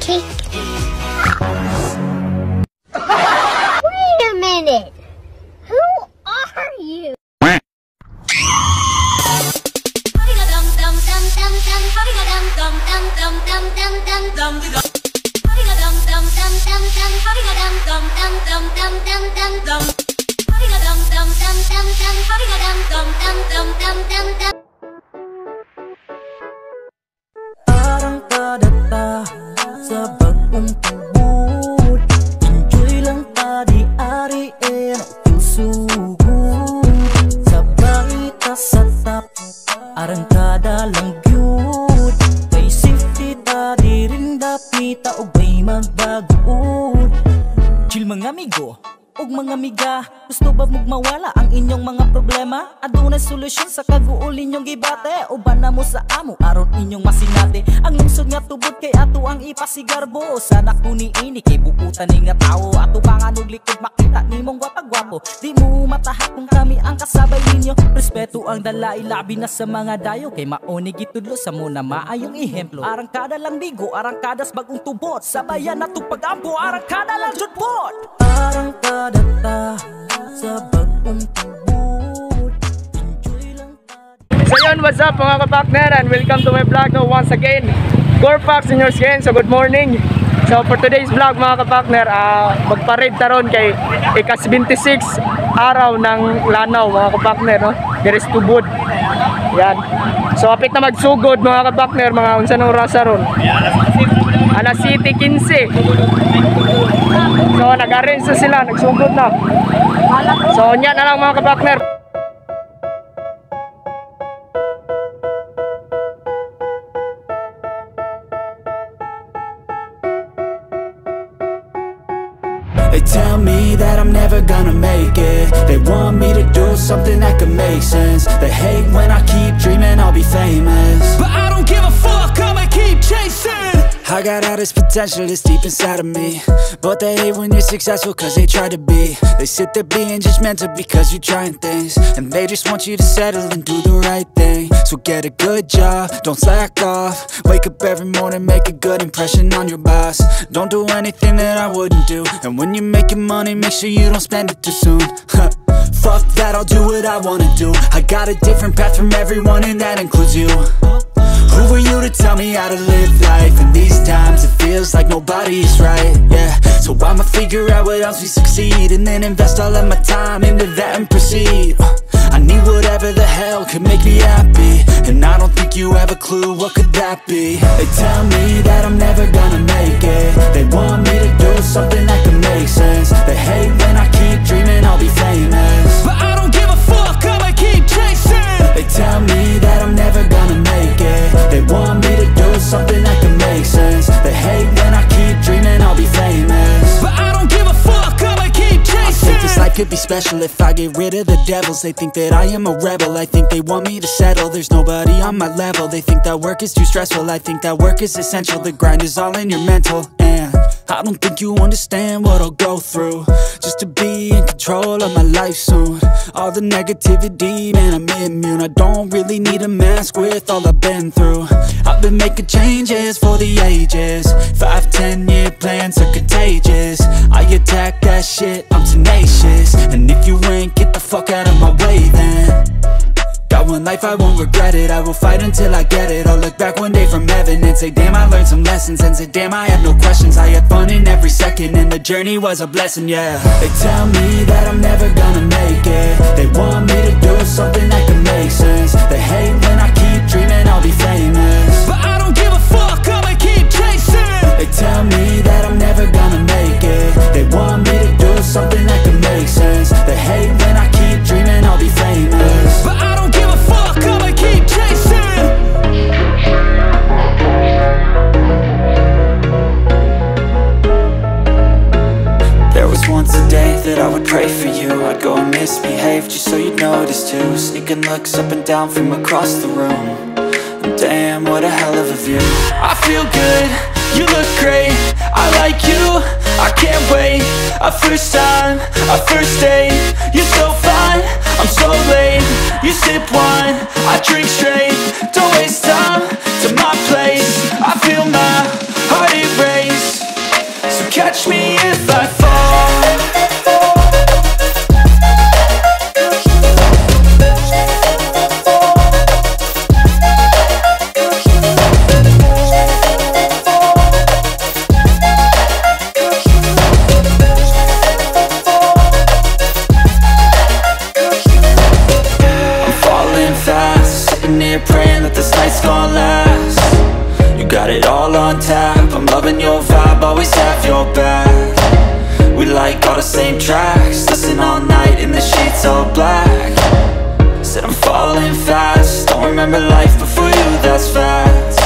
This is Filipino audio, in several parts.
Wait a minute. Who are you? Parang kadata sa bagong tubod. Enjoy lang ta di ari aking sugod. Sabay ta sa tap, arang kada lang gyud. Kay safety ta di rin dapita og may magbaguod. Chill mga amigo ug mga amiga, gusto ba mong mawala ang inyong mga problema? Adunay solusyon sa kaguol ninyong gibate. Uban na mo sa amo aron inyong masinati. Ang lungsod nga tubod kay ato ang ipasigarbo. Sana kuni ini kay bukutan ni nga tawo. Ato bangan og likod makita nimong gwapagwapo. Di mo matahak kung kami ang kasabay ninyo. Respeto ang dala ilabi na sa mga dayo. Kay mauni gitudlo sa muna maayong ihemplo. Arang kada lang bigo, arang kadas bagong tubot. Sabayan na pagampo, arang kada lang judpot. Parang kadata sa bagong tubod. Enjoy lang tayo. So yun, what's up mga kapakner, and welcome to my vlog once again. Corfax in your skin, so good morning. So for today's vlog mga kapakner, magparid taron kay ikas-26 araw ng lanaw mga kapakner, no? Garis tubod. Yan. So apit na magsugod mga kapakner, mga unsa nang oras ron? Alas 7:15. So nag-arrange na sila, nagsugod na. So nya na lang mga kapakner. They tell me that I'm never gonna make it. They want me to do something that could make sense. They hate when I keep dreaming I'll be famous, but I don't give a fuck, I'ma keep chasing. I got all this potential that's deep inside of me, but they hate when you're successful cause they try to be. They sit there being judgmental because you're trying things, and they just want you to settle and do the right thing. So get a good job, don't slack off. Wake up every morning, make a good impression on your boss. Don't do anything that I wouldn't do, and when you're making money, make sure you don't spend it too soon. Fuck that, I'll do what I wanna do. I got a different path from everyone, and that includes you. Who are you to tell me how to live life? In these times it feels like nobody's right, yeah. So I'ma figure out what else we succeed, and then invest all of my time into that and proceed. I need whatever the hell could make me happy, and I don't think you have a clue what could that be. They tell me that I'm never gonna make it. They want me to do something that could make sense. They hate when I keep dreaming I'll be famous, but I don't give a fuck, I'ma keep chasing. They tell me that I'm never gonna make it. They want me to do something that can make sense. They hate when I keep dreaming I'll be famous, but I don't give a fuck, I'ma keep chasing. I think this life could be special if I get rid of the devils. They think that I am a rebel, I think they want me to settle. There's nobody on my level, they think that work is too stressful. I think that work is essential, the grind is all in your mental. And I don't think you understand what I'll go through just to be in control of my life soon. All the negativity, man, I'm immune. I don't really need a mask with all I've been through. I've been making changes for the ages. 5-10 year plans are contagious. I attack that shit, I'm tenacious. And if you ain't, get the fuck out of my way then. Got one life, I won't regret it. I will fight until I get it. I'll look back one day from heaven and say damn, I learned some lessons. And say damn, I had no questions. I had fun in every second, and the journey was a blessing, yeah. They tell me that I'm never gonna make it. They want me to do something that can make sense. They hate when I keep dreaming I'll be famous, but I don't give a fuck, I'ma keep chasing. They tell me that I'm never gonna make it. They want me to do something that can make sense. They hate when I keep dreaming I'll be famous, but I don't give a fuck, I'ma keep chasing. There was once a day that I would pray for you. I'd go and misbehave just so you'd notice too. Sneaking looks up and down from across the room. Damn, what a hell of a view. I feel good, you look great, I like you, I can't wait. A first time, a first date, you're so fine, I'm so late. You sip wine, I drink straight. Don't waste time to my place. I feel my heart erase. catch me if I fall. Praying that this night's gonna last. You got it all on tap, I'm loving your vibe, always have your back. We like all the same tracks, listen all night in the sheets all black. Said I'm falling fast, don't remember life before you, that's fact.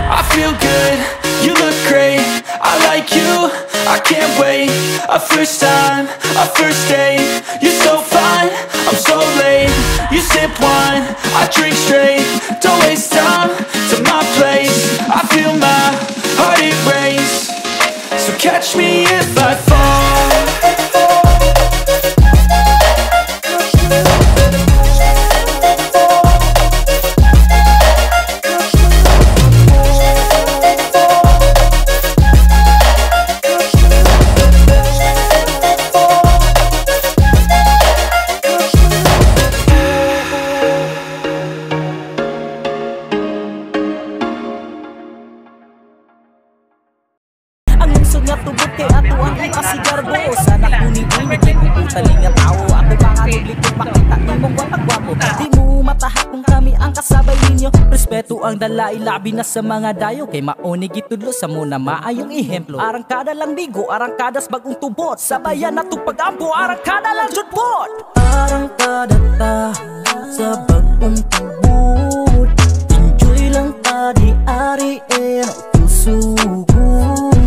I feel good, you look great, I like you, I can't wait. A first time, a first date, you're so fine, I'm so late. You sip wine, I drink straight, don't waste time to my place. I feel my heart erase, so catch me if I fall. Nga tubot kay ato ang ikasigarbo. Sana kuning-inig kay puputaling nga tao. Ato mga nublikot makita nimong watagwapo. Di mo matahak kung kami ang kasabay ninyo. Respeto ang dala ilabi na sa mga dayo. Kay maonig itudlo sa muna maayong ihemplo. Arangkada lang bigo, arangkadas bagong tubot. Sabayan na tupagampo, arangkada lang judbot. Arangkada ta sa bagong tubot. Enjoy lang ta di ari susugod.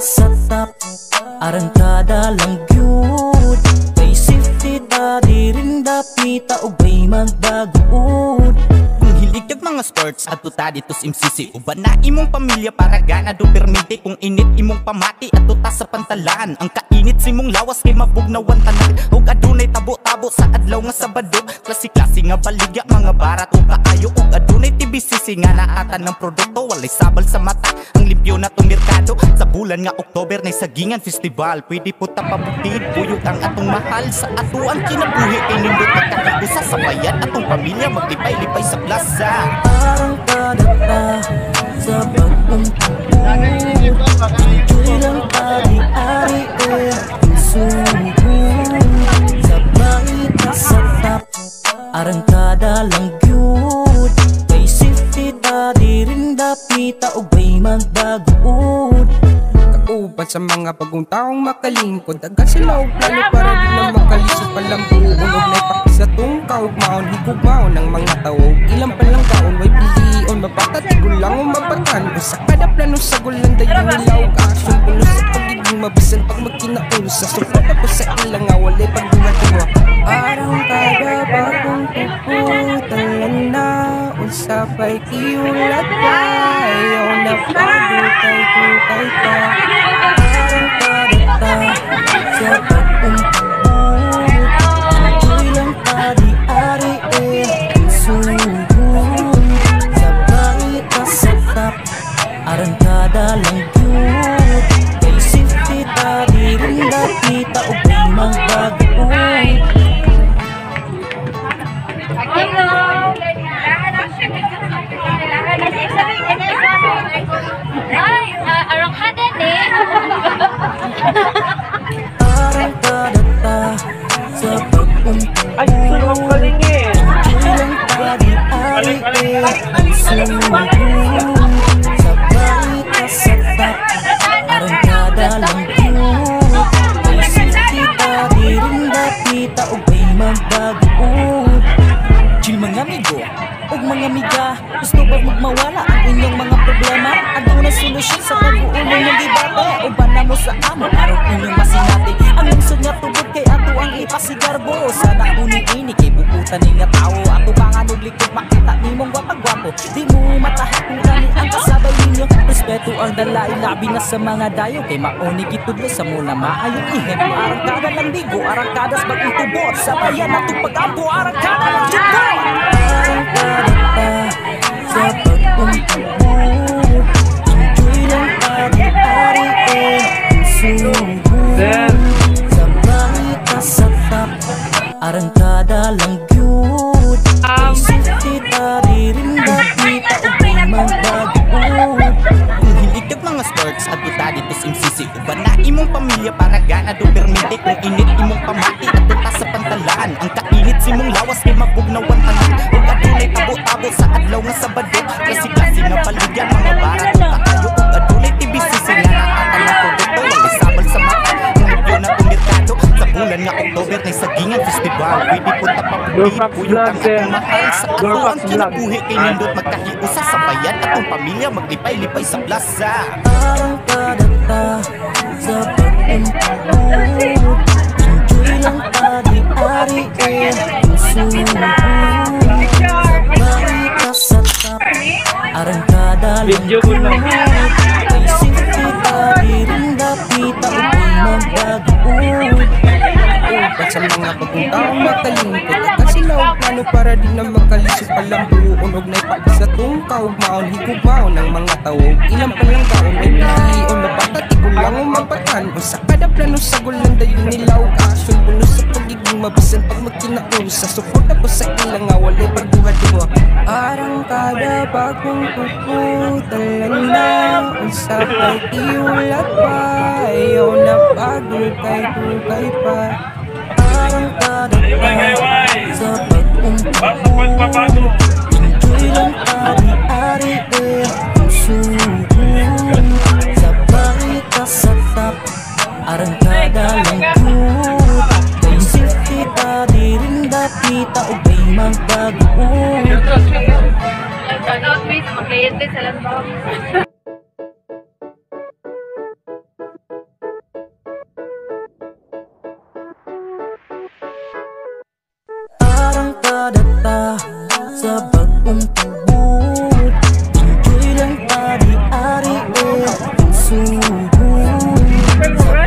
Sa tap, arangkada lang gyud. Kay safety ta di rin dapita o bay magdaguod. Kung hilig kag mga sports at tuta dito sa MCC, uban na imong pamilya para gana do permite. Kung init imong pamati at tuta sa pantalan, ang kainit simong lawas kay mabugnawan tanan. Ug adunay tabo-tabo sa adlaw nga Sabado. Klase-klase nga baligya mga barat o kaayo. Ug adunay TBCC nga naatan ng produkto. Walay sabal sa mata, ang limpyo na tong merkado. Sa bulan nga Oktober na Sagingan Festival, pwede po tapabutid buyog ang atong mahal. Sa ato ang kinabuhi kay nindot magkakagusa. Sa bayan atong pamilya maglipay-lipay sa plaza. Arangkada ta sa bagong tubod. Enjoy lang ta di ari susugod. Sa baita sa tap, arangkada lang gyud. Kay safety ta di rin dapita o bay magdaguod. Uban sa mga bagong taong makalingkod, agad sila og plano para di na makalisod palambuon. Og naipakis sa tungkaw, maon higugmaon ng mga tao. Ilang palang kaon, way pilion, mapatatigol lang o mapatan. Sa kada plano sa gulan, dayon nila og aksyon. Pulo sa pagiging mabisan pag magkinaul. Sa support ako sa ilang nga, walay pagdunga-tunga. Arangkada bagong tuputan na unsapay iulat pa. Ayaw na pagdutay-dutay pa. Arangkada ta sa bagong tubod. Enjoy lang ta di ari susugod. Sa baita sa tap, arangkada lang gyud. Kay safety ta di rin dapita o bay magdaguod. Arangkada ni. Arangkada ta sa bagong tubod. Ay, sulong kalingin. Enjoy lang ta di ari susugod. Sa baita sa tap, arangkada lang gyud. Kay safety ta di rin dapita o bay magdaguod. Chill mga amigo ug mga amiga, gusto ba magmawala ang inyong mga problema? Adunay solusyon sa pag-uulong ng debate. Uban na mo sa amo aron inyong masinati. Ang lungsod nga tubod kay ato ang ipasigarbo. Sana kuning-ini kay bukutan nga tao. Ato mga nublikod makita nimong watagwapo. Di mo matahak kung kami ang kasabay ninyo. Respeto ang dala ilabi na sa mga dayo. Kay maonig itudlo sa muna maayong ihemplo. Arangkada lang bigo, arangkadas bagong tubot. Sabayan na itong pag-ampo, arangkada lang judbot. Arangkada ta sa bagong tubod. Enjoy lang ta di ari festival. Pwede po tapapulid Gorfax Buyog Vlog, ang sir. atong mahal sa ato Gorfax ang Vlog. kinabuhi kay nindot magkahiusa sa bayan atong pamilya maglipay-lipay sa plaza. Parang kadata sa pag-umpabot. Enjoy lang pari-ari puso. Sabay ka sa tap, arangkada lang Video ko lang. isip kita, diring dapita, upay magbagood. Upat sa mga bagong taong makalingkod Kasilaw plano para di na makalisip Alam buon og naipakis sa tungkaw Maon higugmaon ng mga tawog Ilang palang taon may pilion na patatikul lang o mapatan O sa kada plano sa gulang dayon nilaw Aksyon puno sa pagiging mabisan pag magkinausa Suporta po sa ilang awalay pagbuhat-duwa Arang kada bagong puputalan na Unsa kay iulat pa Ayaw na bagong kay tugay pa Parang kadata sa pag-umpabot. Enjoy lang pari-ari puso. Sabay ka sa tap, arangkada lang good. Isip kita, diring dapita, ubay magbagood. Shoutout please, mag-cliente sa landmark. Parang kadata sa pag-umpabot. Enjoy lang pari-ari puso.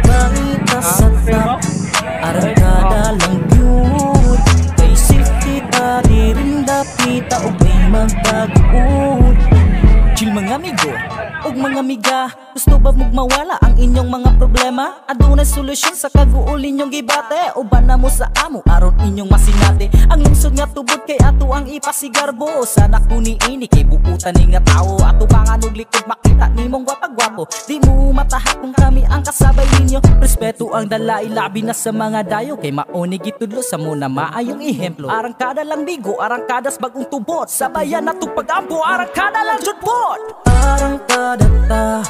Sabay ka sa tap, arangkada lang good. Kay safety ta, diring dapita, ubay magbagood. Chill mga amigo, ug mga amiga, gusto ba mawala ang inyong mga problema? Adunay solusyon sa kaguol inyong gibate. Uban na mo sa amo, aron inyong masinati. Ang lungsod nga tubod kay ato ang ipasigarbo. Sana kuni ini kay bukutan ni nga tao. Ato mga nuglikod makita nimong gwapagwapo. Di mo matahat kung kami ang kasabay ninyo. Respeto ang dala ilabi na sa mga dayo. Kay mauni gitudlo sa muna maayong ihemplo. Arangkada lang bigo, arangkadas bagong tubot. Sabayan na pag-ampo, arangkada lang judbot. Parang kadata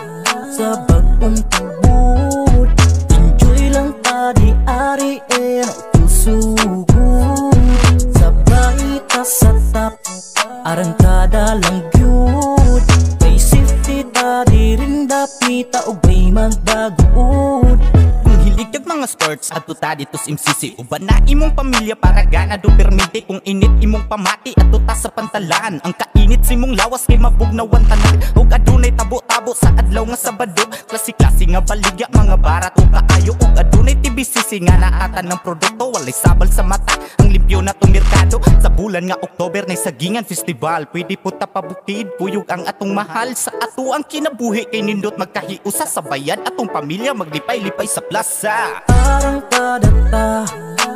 sa pag-umpabot. Enjoy lang pari-ari puso. Sabay ka sa tap, arangkada lang good. Kay safety ta, diring dapita, ubay magbagood. Kung hilig kag mga sports at tuta dito sa MCC Uban na imong pamilya para gana do permite Kung init imong pamati at tuta sa pantalan Ang kainit simong lawas kay mabugnawan tanan Ug adunay tabo-tabo sa adlaw nga Sabado Klase-klase nga baligya mga barat o kaayo Ug adunay TBCC nga naatan ng produkto Walay sabal sa mata ang limpyo na tong merkado Sa bulan nga Oktober na Sagingan Festival Pwede po tapabukid kuyog ang atong mahal Sa ato ang kinabuhi kay nindot magkahiusa sa bayan Atong pamilya maglipay-lipay sa plaza Parang kadata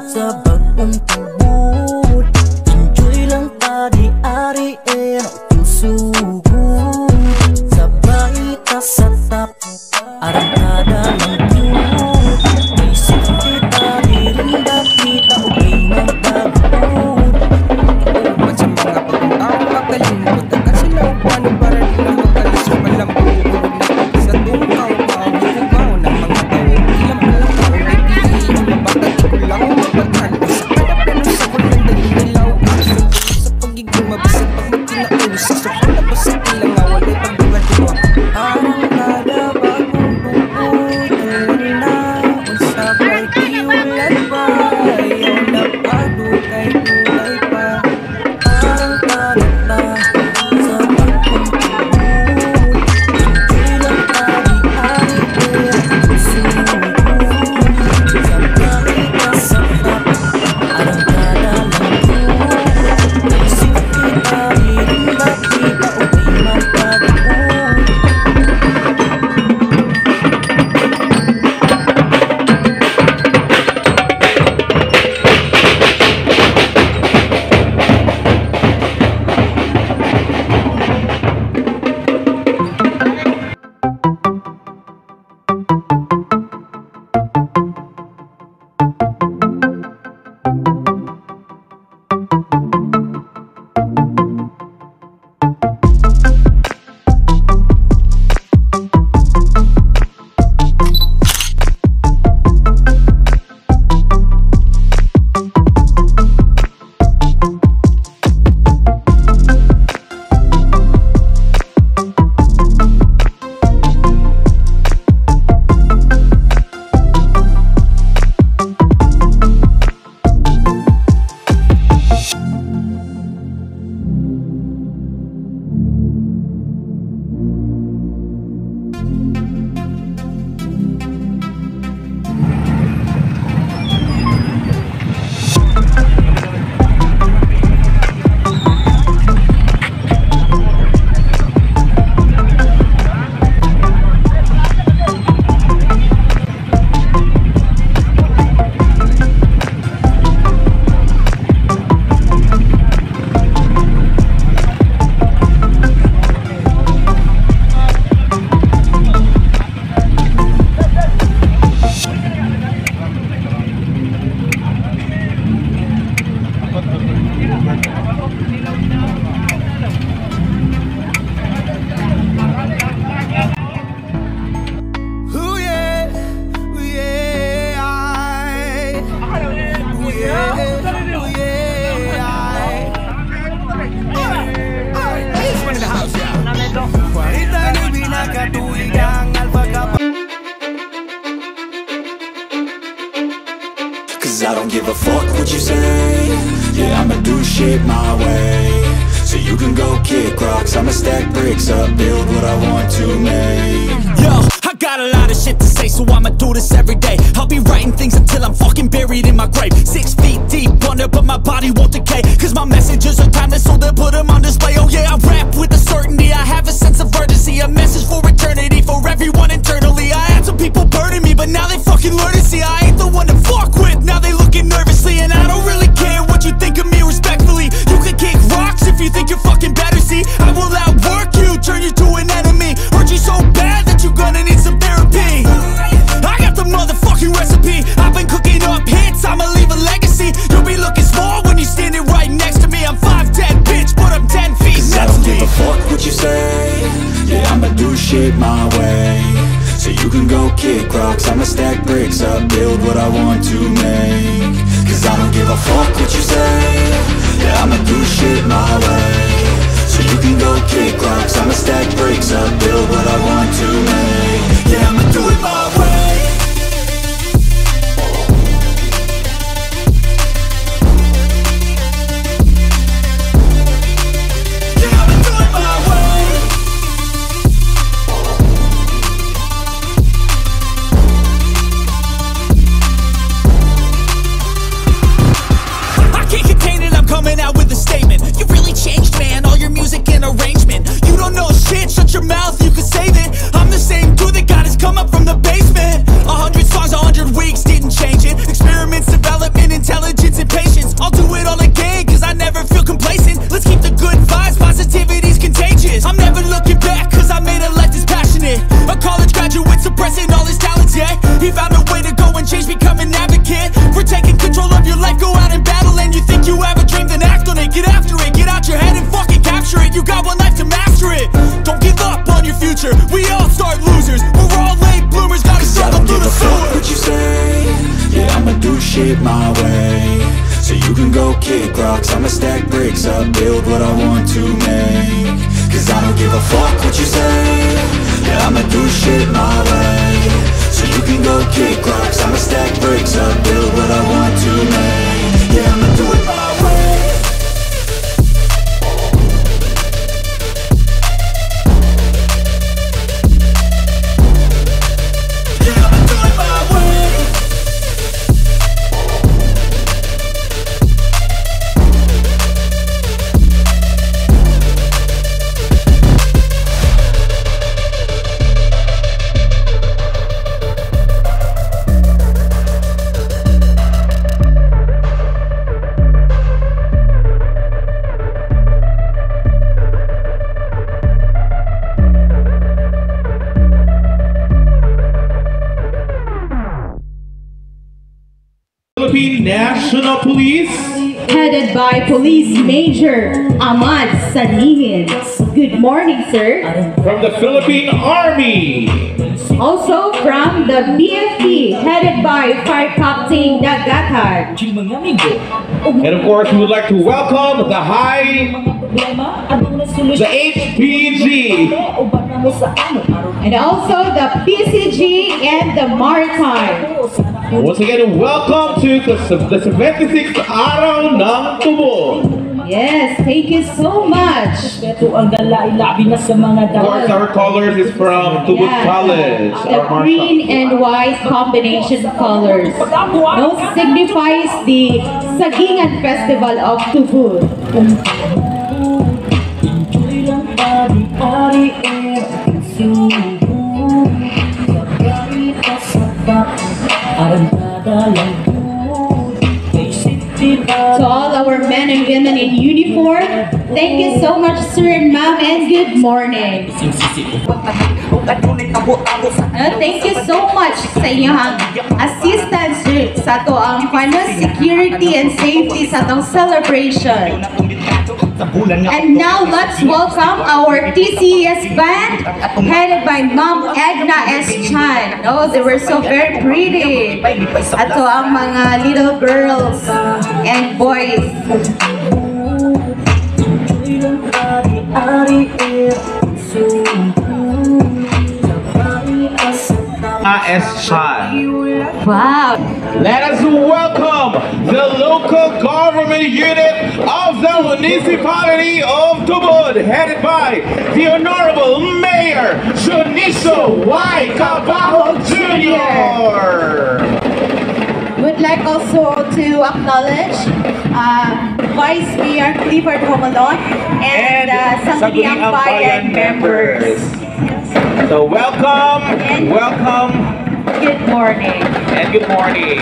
sa pag-umpabot. Enjoy lang pari-ari puso. Sabay ka sa tap, arangkada lang good. Isip kita, diring dapita, ubay magbagood. Upat sa mga bagong taong makalingkod Kasilaw plano para di na makalisip Alam buon og naipakis sa tungkaw Maon higugmaon ng mga tawog Ilang palang taon may piliin na patatikul lang o mapatan O sa kada plano sa gulang dayon nilaw Aksyon puno sa pagiging mabisan pag magkinausa Suporta po sa ilang awalay pagbuhat-duwa Arang kada bagong give a fuck what you say. Yeah, I'ma do shit my way. So you can go kick rocks, I'ma stack bricks up, build what I want to make. Yo, I got a lot of shit to say, so I'ma do this every day. I'll be writing things until I'm fucking buried in my grave. 6 feet deep under, but my body won't decay, cause my messages are timeless, so they'll put them on display. Oh yeah, I rap with a certainty, I have a sense of urgency, a message for eternity, for everyone internally. I had some people burning me, but now they fucking learn to see I ain't the one to fuck with, now they looking nervously. And I don't really care what you think of me, respectfully. You can kick rocks if you think you're fucking better, see I will outwork you, turn you to an enemy. Hurt you so bad that you're gonna need some therapy. I got the motherfucking recipe, I've been cooking up hits, I'ma leave a legacy. You'll be looking small when you're standing right next to me. I'm 5'10", bitch, but I'm 10 feet next to me. I don't give a fuck what you say. Yeah, I'ma do shit my way. So you can go kick rocks, I'ma stack bricks up, build what I want to make. Cause I don't give a fuck what you say. Yeah, I'ma do shit my way. So you can go kick rocks, I'ma stack bricks up, build what I want to make. Yeah, I'ma do it my way. Coming out with a statement. You really changed, man, all your music and arrangement. You don't know shit, shut your mouth, you can save it. I'm the same dude that got his come up from the basement. 100 songs, 100 weeks, didn't change it. Experiments, development, intelligence, and patience. I'll do it all again, cause I never feel complacent. Let's keep the good vibes, positivity's contagious. I'm never looking back, cause I made a life that's passionate. A college graduate suppressing all his talents, yeah. He found a way to go and change, become an advocate. For taking control of your life, go out and battle. And you think you have a dream, then act on it. Get after it, get out your head and fucking capture it. You got one life to master it. Don't give up on your future, we all start losers. We're all late bloomers, gotta struggle through the sewer. What you say? Yeah, I'ma do shit my way. So you can go kick rocks, I'ma stack bricks up, build what I want to make. Cause I don't give a fuck what you say. Yeah, I'ma do shit my way. So you can go kick rocks, I'ma stack bricks up, build what I want to make. Yeah, I'ma do it my way. Yeah, I'ma do it my way. Philippine National Police, headed by Police Major Ahmad Sanihin. Good morning, sir. from the Philippine Army, Also from the BFP, headed by Fire Captain Dagatan. and of course we would like to welcome the HPG, And also the PCG and the Maritime. once again welcome to the 76th Araw ng Tubo. Yes, thank you so much. Of course our colors is from Tubod College, The our green and white combination colors. Those signifies the Sagingan Festival of Tubod. To all our men and women in uniform, thank you so much, sir and ma'am, and good morning. Thank you so much sa inyong assistance sa to ang security and safety sa tong celebration. And now let's welcome our TCS band headed by Ma'am Edna S. Chan. Oh, they were so very pretty. Ato ang mga little girls and boys. S. Chan. Wow. Let us welcome the local government unit of the municipality of Tubod, headed by the Honorable Mayor Junicio Y. Cabajo Jr. Would like also to acknowledge Vice Mayor Clifford Homalon and Sangguniang Bayan members. So welcome, welcome, Good morning. and good morning.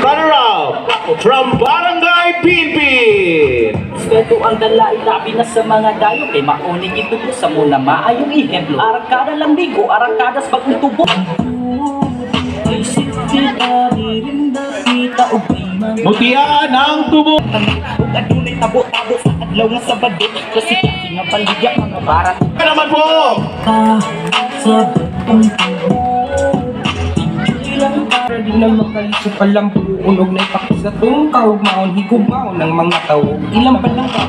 Runner-up from Barangay Pinpin. Ito ang dala ilabi na sa mga dayo kay mauning ito sa muna maayong ihemplo. Arangkada lang bigo, arangkadas bagong tubo. Mutiaan ang tubo. Ug adunay tabo-tabo sa adlaw nga Sabado kasi kasi nga paligya mga barat. Ano naman po? Para di na makaliso palambuon og naipakis sa tungkaw maon higugmaon ng mga tao ilang pa lang ka.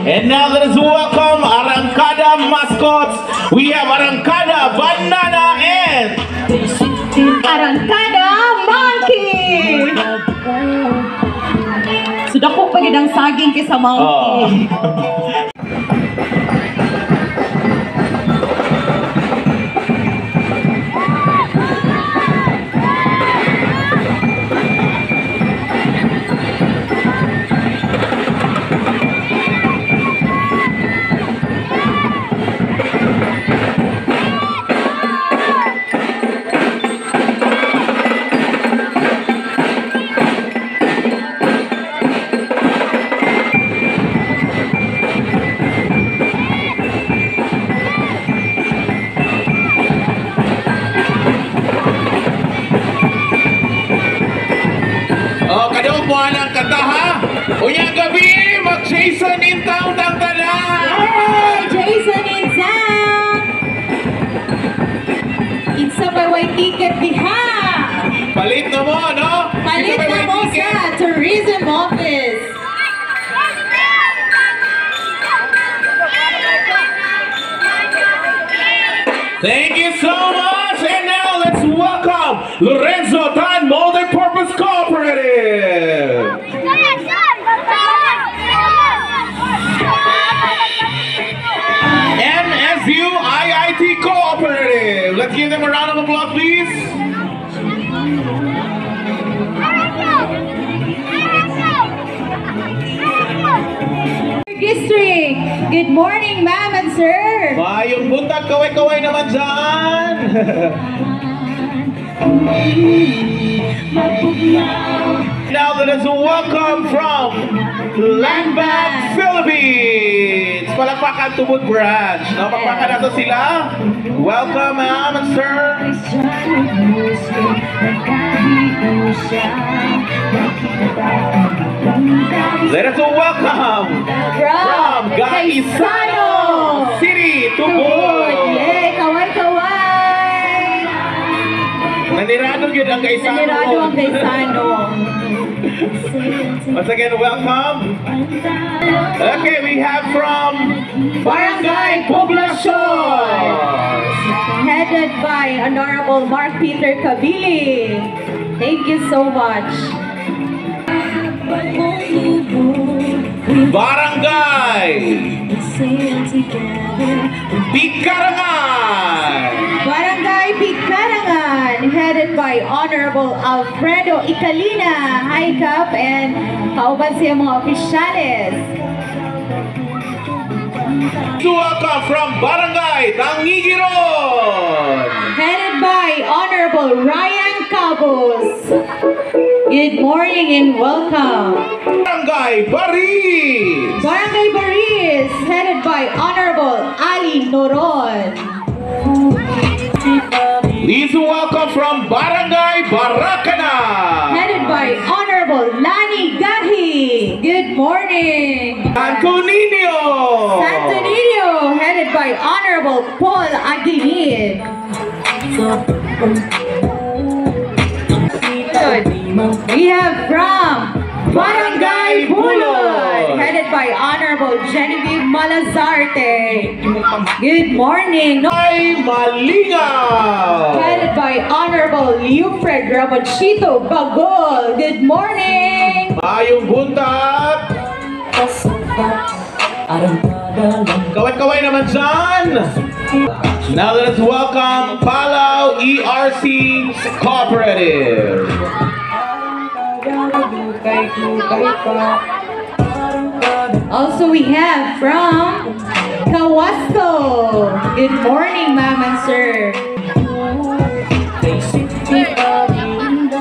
And now let us welcome Arangkada mascots. We have Arangkada Banana and Arangkada Monkey! Sudah ko pagid ang saging kaysa monkey. Kadong mo ang kanta ha? Unyang gabi, mag-Jason in town ng tala! Hey, Jason in town! Insa may way ticket diha! Palit na mo, no? Palit na mo sa tourism office! Thank you so much! And now let's welcome Lorenzo Tan Multi-Purpose Cooperative! MSU IIT Cooperative! Let's give them a round of applause, please! District! Good morning, ma'am and sir! Mayong buntag, kaway-kaway naman dyan! Now let us welcome from Landbank Philippines! Palakpakan Tubod Branch. No, palakpakan nato sila. Welcome, ma'am and sir. Let us welcome from Gaisano City, Tubod. Yay! Kaway-kaway! Nanirado yun ang Gaisano. Nanirado ang Gaisano. Once again, welcome. Okay, we have from Barangay Poblacion. Headed by Honorable Mark Peter Cabili. Thank you so much. Barangay Pikarangan. Barangay Pikarangan, headed by Honorable Alfredo Icalina, High Cap, and kauban siya mga opisyales. Welcome from Barangay Tangigiron. Headed by Honorable Ryan Cabos. Good morning and welcome. Barangay Baris. Barangay Baris, headed by Honorable Ali Noron. Please welcome from Barangay Baracana. Headed by Honorable Lani Gahi. Good morning. Santo Niño. Santo Niño, headed by Honorable Paul Aguilid. We have from Barangay Bulod, headed by Honorable Genevieve Malazarte. Good morning. Ay Malingaw! Headed by Honorable Leofred Ramonchito Bagol. Good morning. Mayong buntat! Kaway-kaway naman dyan! Now let's welcome Palaw ERC Cooperative. Also we have from Kawasco. Good morning, ma'am and sir.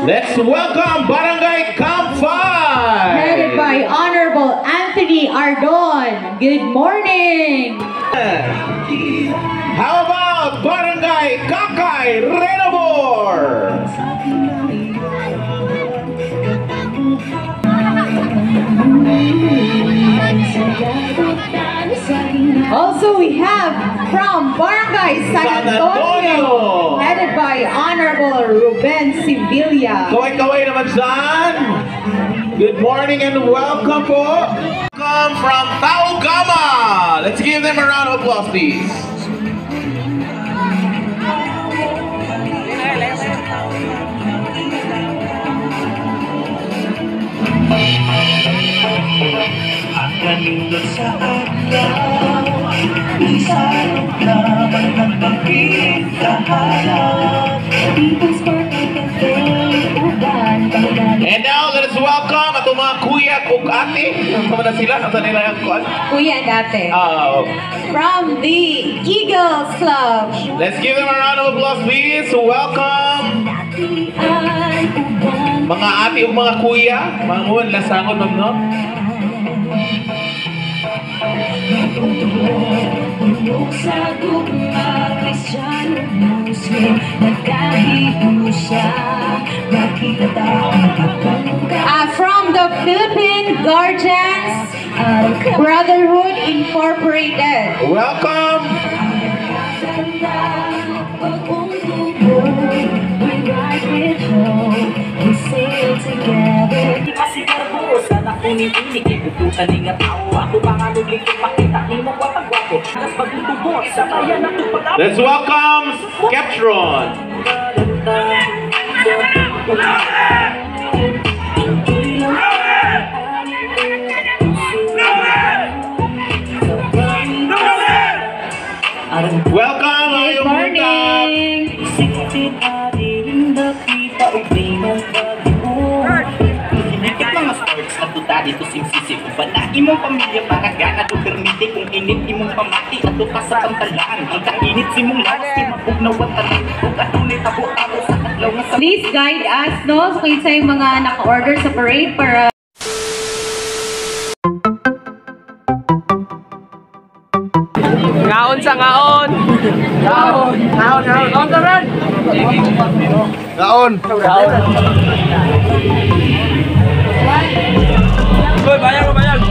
Let's welcome Barangay Camp 5. Headed by Honorable Anthony Ardon. Good morning. How about Barangay Kakay Renabor? Also we have from Barangay San Antonio, headed by Honorable Ruben Sevilla. Kaway-kaway naman dyan. Good morning and welcome po. Come from Taugama. Let's give them a round of applause, please. Ang kanindot sa araw, isang naman ng pagkikahanap. And now, let us welcome atong mga kuya ug ate. Sama na sila. Asa nila yung kuan? Kuya and ate. From the Eagles Club. Let's give them a round of applause, please. Welcome. Mga ate ug mga kuya. Mga muwan, lasangon, ma'am, no? From the Philippine Guardians Brotherhood Incorporated. Welcome. Let's welcome Skeptron. Welcome, good morning. Mga sports at tuta dito simsisi uban na imong pamilya para gana do permite kung init imong pamati at tuta sa pantalaan ang kainit simong lawas kay mapugnawan tanan ug adunay tabo-tabo sa adlaw nga. Please guide us, no? So kinsa yung mga naka-order sa parade para Ngaon sa ngaon. Ngaon. Ngaon. Ngaon ka rin. Ngaon. Ngaon. Uy, bayag mo, bayag.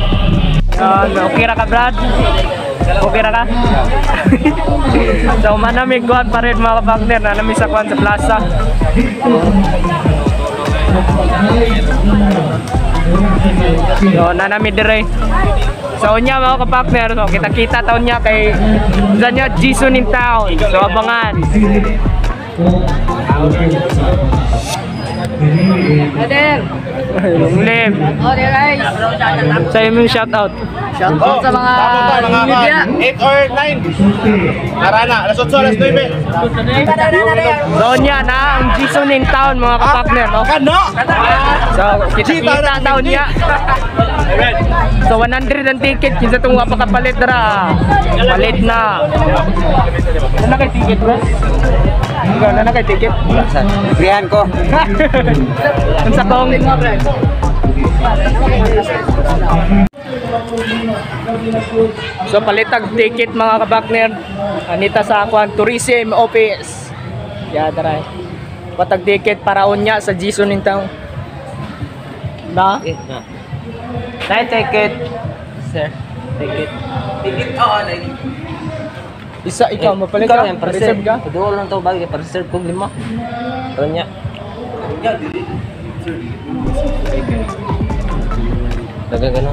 Okay ra ka, Brad? Okay ra ka? So, manamig kuhan pa rin mga partner na namin sa kuhan sa plaza. So, nanami dire. So, unya mga kapakner, so, kita-kita taon niya kay Zanya Jason in town. So, abangan. Adel! Lunglim! Oh, there guys! Sa yung shoutout. Shoutout sa mga media. 8 or 9. Arana, alas 8, alas 9. Doon niya na ang Jason in town mga kapakner. No? So, kita-kita taon niya. So 100 ang ticket kinsa tong wa pa kapalit dara. Palit na. Ano kay ticket bro? Ikaw na kay ticket? Brian ko. Ang sakong. So palitag ticket mga kabakner. Anita sa akuan tourism office. Ya dara. Patag ticket para unya sa Jason in town. Na? Nay ticket. Sir, ticket. Ticket like. Isa ikaw mapalit ka? Reserve ka? Dua lang to bagay para reserve kog 5. Tanya. Dagang gano.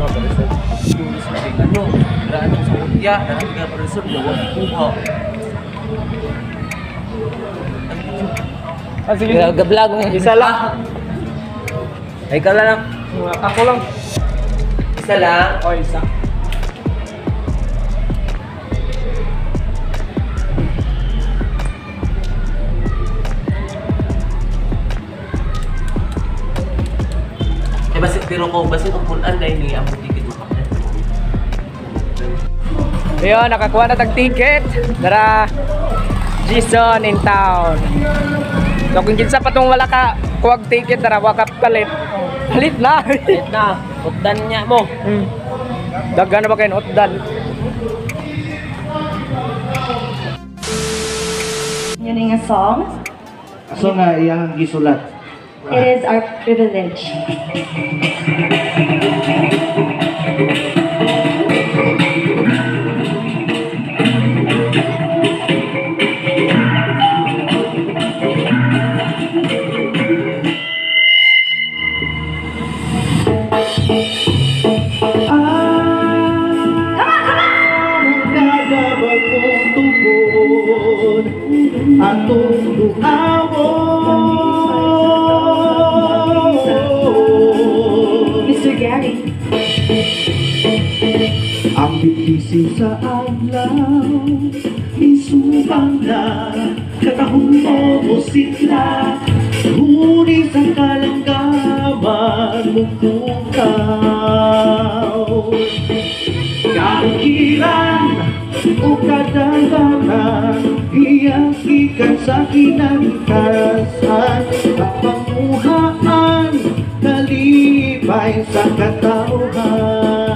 mga pa-reserve. Tulis na rin ano, daan sa Utya, daan mga pa-reserve na wag kuha. Sige. Gag-vlog mo. Isa lang. Ay, ikaw lang. Ako lang. Isa lang. O, isa. Eh, basit pero ko, basit upunan na ini ang ticket upak na. Ayun, nakakuha na tag ticket. Tara. Jason in town. So kung kinsa pa tong wala ka kuwag ticket, tara wakap palit. Palit na. Palit na. Utdan niya mo. Daghan na ba kayo utdan? Yun yung song. So nga iyang gisulat. It is our privilege. Atong Mr. Gary. ang bitising sa adlaw, isubang na katahong mo sila. Huni sa kalanggaman mo bukaw. Kakilan o kadalanan, iyakikan sa kinagkarasan. Kapanguhaan, nalibay sa katauhan.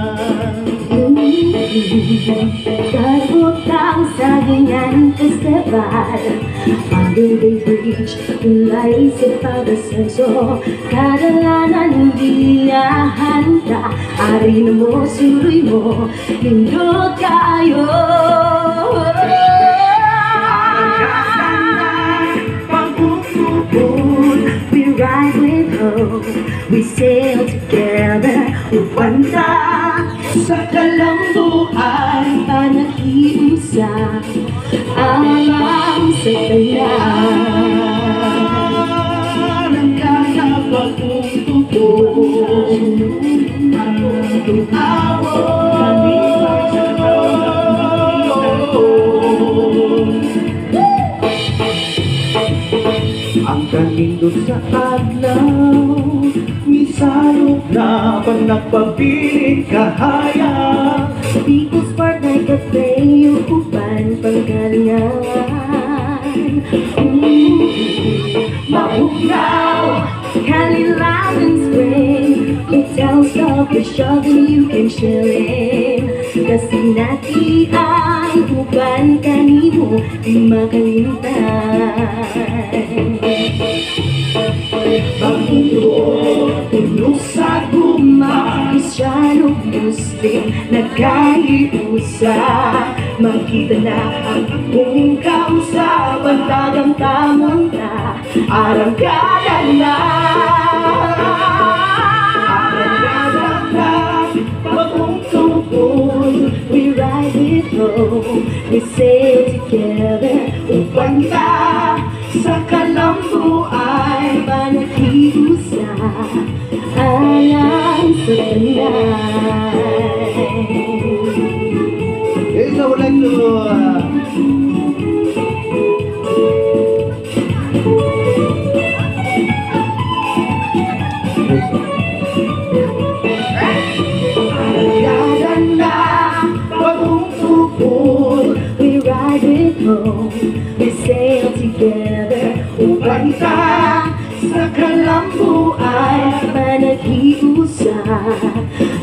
Karbutang sagingan festival, under the bridge, tulay sa pag-asenso. Kadalanan hindi handa, ari na mo, suroy mo, lindot kayo. We ride with hope, we sail together, upanda sa kalambuan, panakiusap, alam sa tanan. Ang kakapagtutupon, ang tuawon, ang kanindot sa adlaw, misalog na pag nagpapiling kahaya. People's Park na cafe, upan panggalingan. Maugnaw, Kalilaban Spring, hotels of the struggle you can share in. Kasi natian, upan kanimo, di makalimutan. Tunog sa guma, Kristyano, Muslim, nagkaiusa. Makita na ang buong kausapan, tagang tamang na, arangkada na. arangkada na, bagong tupon. We ride with hope, we sail together, upanda sa kalambuan, panakiusa, alam sa tanan. Yes, I would like to Arangkada na, bagong tupon. We ride with hope, we sail together, upanda sa kalambuan, panakiusa,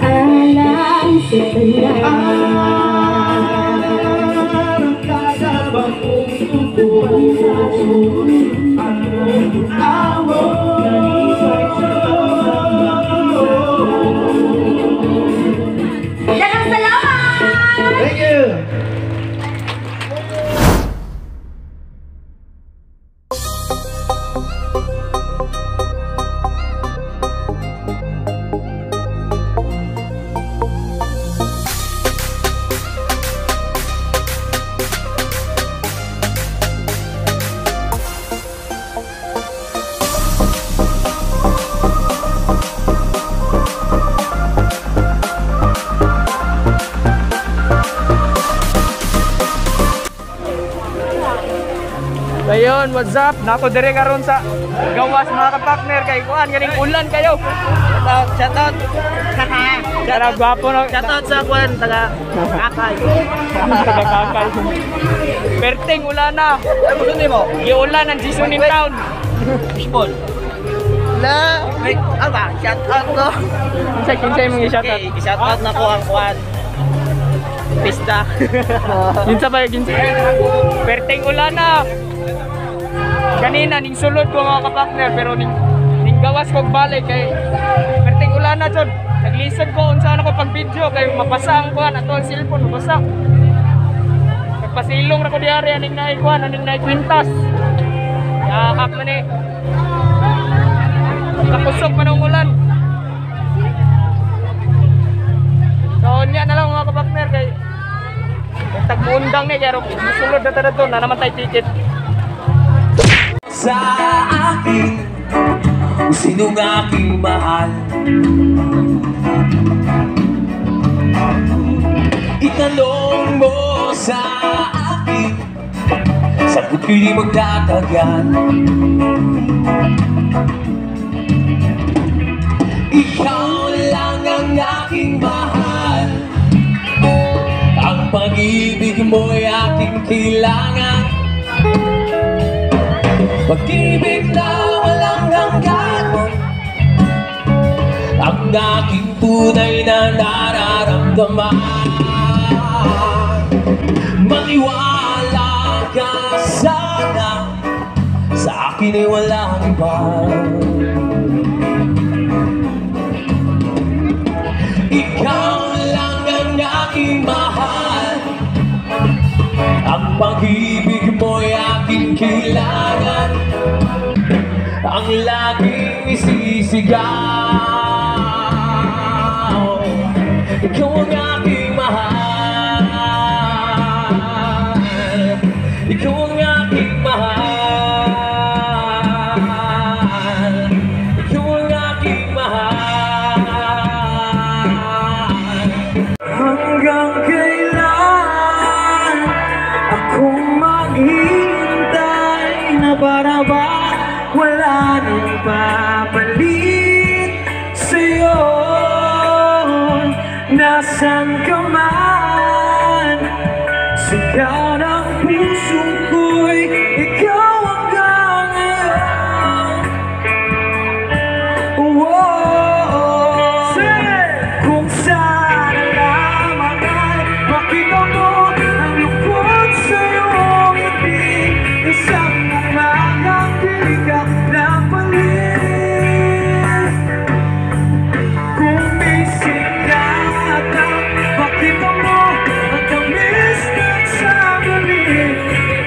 alam sa tanan. arangkada bagong tupon, ang awon, nalibay sa Dagang salamat! Thank you! So yun, what's up? Nako dire karon sa gawas mga ka-partner kay kuan ganing ulan kayo. Shout out. Cara gwapo no. Shout out sa kuan taga Kakay. Taga Kakay. Perting ulan na. Ano gusto nimo? Giulan ang season in town. People. La, wait, aba, shout out ko. Kinsay mong i-shout out. Okay, shout out na ko ang kuan. Pista. Kinsa ba kinsa? Perting ulan na. Kanina ning sulod ko mga ka-partner pero ning gawas kog balik kay perting ulan na jud. Nag-listen ko unsa na ko pag video kay mabasa ang kuan ato ang cellphone mabasa. Nagpasilong ra ko diari aning naay kuan aning naay kwintas. Yahak man eh. Kapusok man ang ulan. So niya na lang mga ka-partner kay tagmuundang ni kaya musulod na tada to na naman tayo ticket. Sa akin, sinong aking mahal? Itanong mo sa akin, sagot ko'y di magtatagal. Ikaw lang ang aking mahal, ang pag-ibig mo'y aking kailangan. Pag-ibig na walang hanggan, ang aking tunay na nararamdaman. Maniwala ka sana, sa akin ay walang iba. Ikaw lang ang aking mahal, ang pag-ibig mo'y aking kailangan, ang laging isisigaw. Ikaw ang aking mahal, ikaw ang aking mahal, ikaw ang aking mahal. Hanggang kailan akong maghihintay na para ba wala nang papalit sa'yo? Nasaan ka man, sigaw ng puso ko'y ikaw hanggang ngayon. Kung sana lamang ay makita mo ang lungkot sa iyong ibig, isang umagang di ka napalit. Kung may sikat ang makita mo ang tamis ng sandali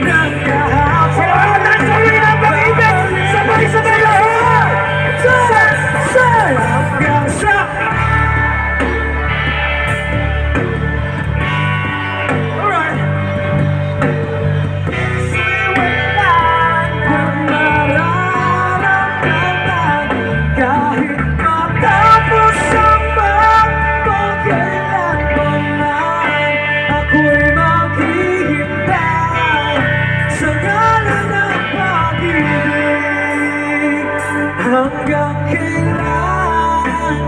ng kahapon. Sabay na pag-ibig, sabay-sabay lahat. Hanggang sa kahit matapos ang magpagkailanman, ako'y maghihintay sa ngalan ng pag-ibig. Hanggang kailan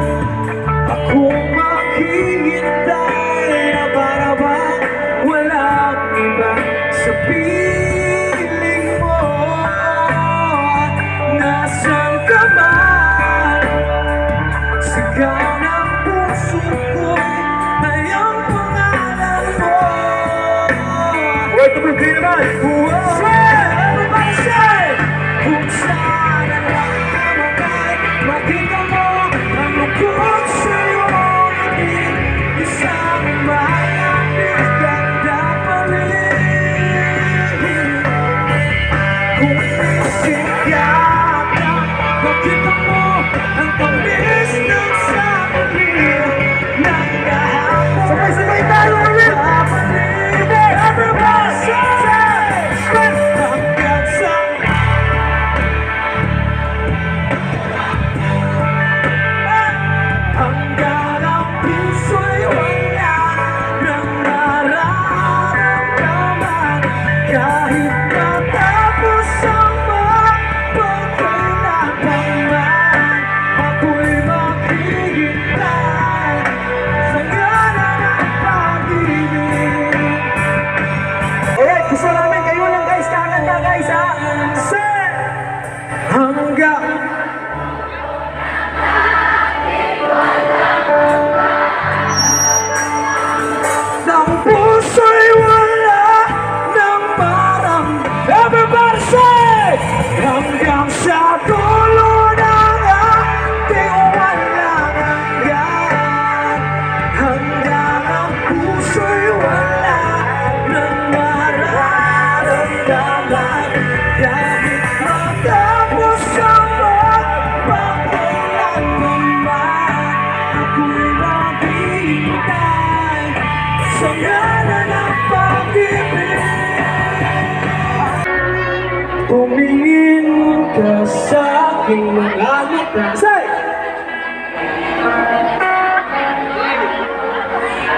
akong maghihintay na para bang walang iba sa piling mo? Nasaan ka man, sigaw ng puso ko'y ay ang pangalan mo. Wait, tumulti naman! Everybody say! Kung sana lamang ay makita mo ang lungkot sa iyong ibig, isang umayang di ka napalit. Kung may sikat ang makita mo ang tamis ng sandali ng kahapon. Sabay-sabay tayo, Rick! Everybody say!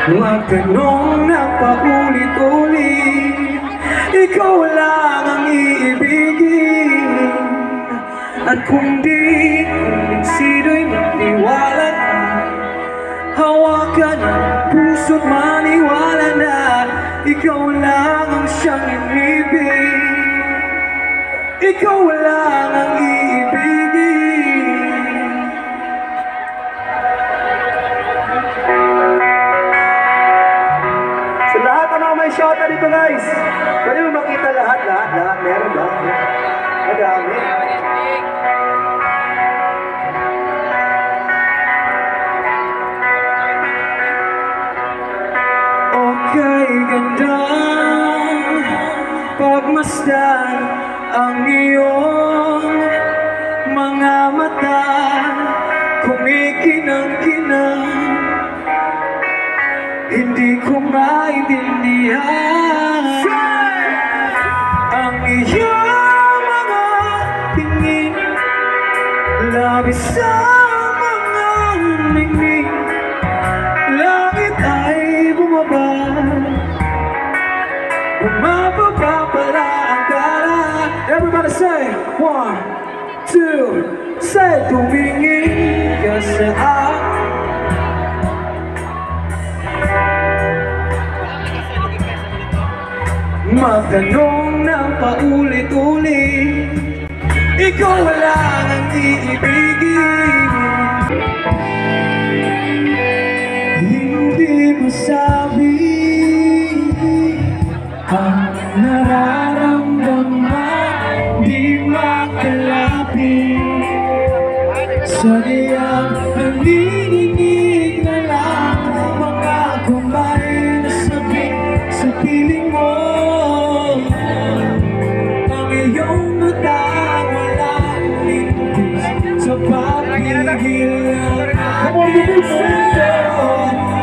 Magtanong na paulit-ulit, ikaw lang ang iibigin. At kung di kumbinsido'y magtiwala ka, hawakan ang puso't maniwala na ikaw lang ang siyang inibig. Ikaw lang ang iibigin. Sa lahat ng mga may shota dito guys, pwede mo makita lahat, meron ba? Madami. Okay, gandang pagmasdan ang iyong mga mata, kumikinang-kinang. Hindi ko maintindihan ang iyong mga tingin, labis sa mga ningning. Langit ay bumaba, bumababa pala ang dala. Everybody say, 1, 2, say, tumingin ka sa akin. Magtanong ng paulit-ulit, ikaw lang ang iibigin. Hindi masabi ang nararamdaman, di makalapit. Sadyang nanininig na lang mga kamay na sabik sa piling mo. Ang iyong mata walang lintis sa papigil ng aking mundo.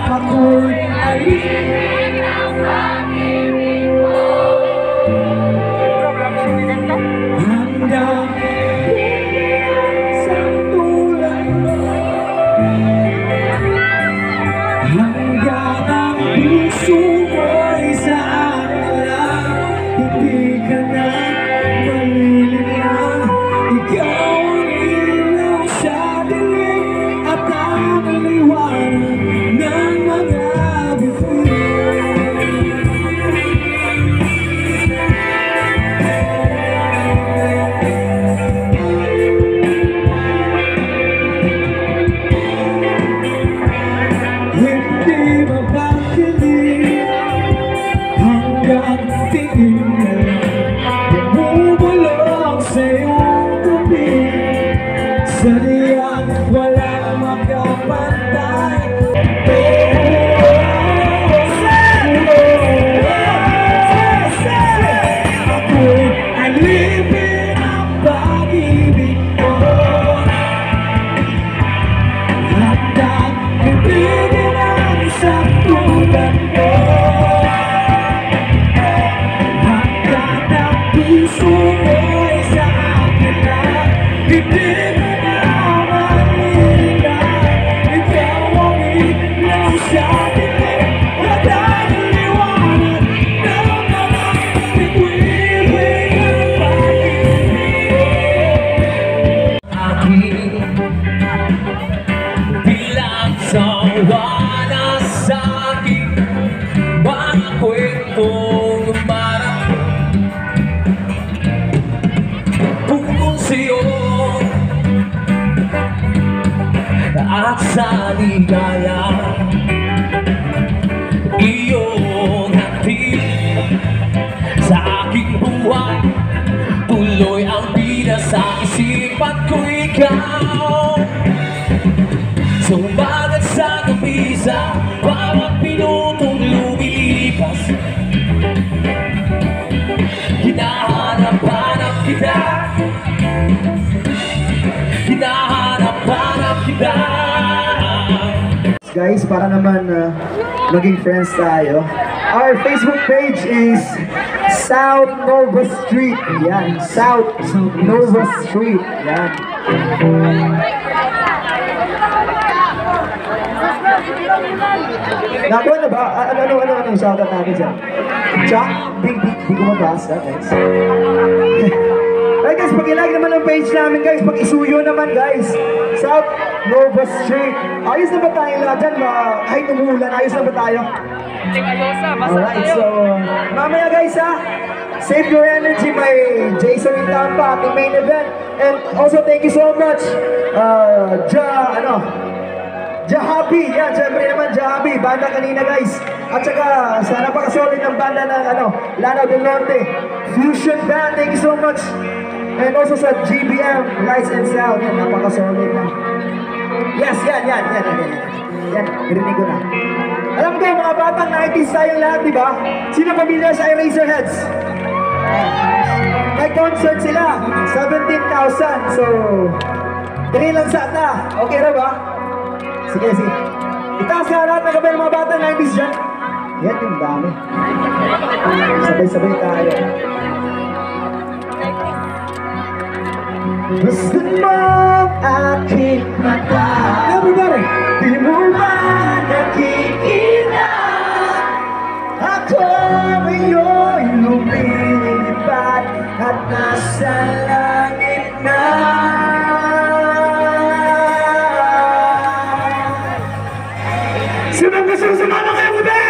Ako'y alin ang pag-ibig mo. Hanggang sa tulad mo, hanggang ang puso mo'y sa akin lang. Hindi ka na malililang. Ikaw ang ilaw sa dilim at ang liwanag ng mga bituin. Hindi mapakinig hanggang tingin na lang bumubulong sa iyong tubig. Sadyang walang makapantay. Ako'y alipin ang pag-ibig mo. Hanggang ibigin ang isang tulad mo. Hanggang ang puso mo'y sa akin lang. Hindi mo na malililang. Ikaw ang ilaw sa dilim at ang liwanag ng mga bituin ng pag-ibig. Aking bilang sawa na sa aking mga kwentong marathon tungkol sa'yo at sa ligaya. Iyong hatid sa aking buhay, tuloy ang bida sa isipan ko ikaw. Sumagat sa kabisa, bawat minutong lumilipas. Hinahanap-hanap kita, hinahanap-hanap kita. Guys, para naman maging friends tayo, our Facebook page is South Nova Street. Yan, South Nova Street. Yan. Naku, ano ba? Anong shoutout natin dyan? Chuck? Di ko mabasa, guys. Right guys, pag-ilag naman ang page namin guys, pag-isuyo naman guys. South Nova Street. Ayos na ba tayo lahat dyan? Kahit umuulan, ayos na ba tayo? Alright, so mamaya guys ha, Save Your Energy by Jason in Tampa, ating main event. And also thank you so much, Jahabi, yan, syempre naman Jahabi, banda kanina guys. At saka sa napakasolid ng banda ng Lanao del Norte, Fusion Band, thank you so much. And also sa GBM, Lights and Sound, yan, napakasolid na. Yes, yan, narinig ko na. Alam ko, mga batang 90s tayong lahat, di ba? Sino pamilya sa Eraserheads? May concert sila, 17,000, so 3 lang sa ata, okay na ba? Sige. Itaas nga lahat ng gabi ng mga batang 90s dyan. Yan yung dami. Sabay-sabay tayo. Gusto mo aking mata. Everybody! Di mo ba nakikita? Ako ngayon lumilipad at nasa langit na. Sinong gusto sumama kayo gabi?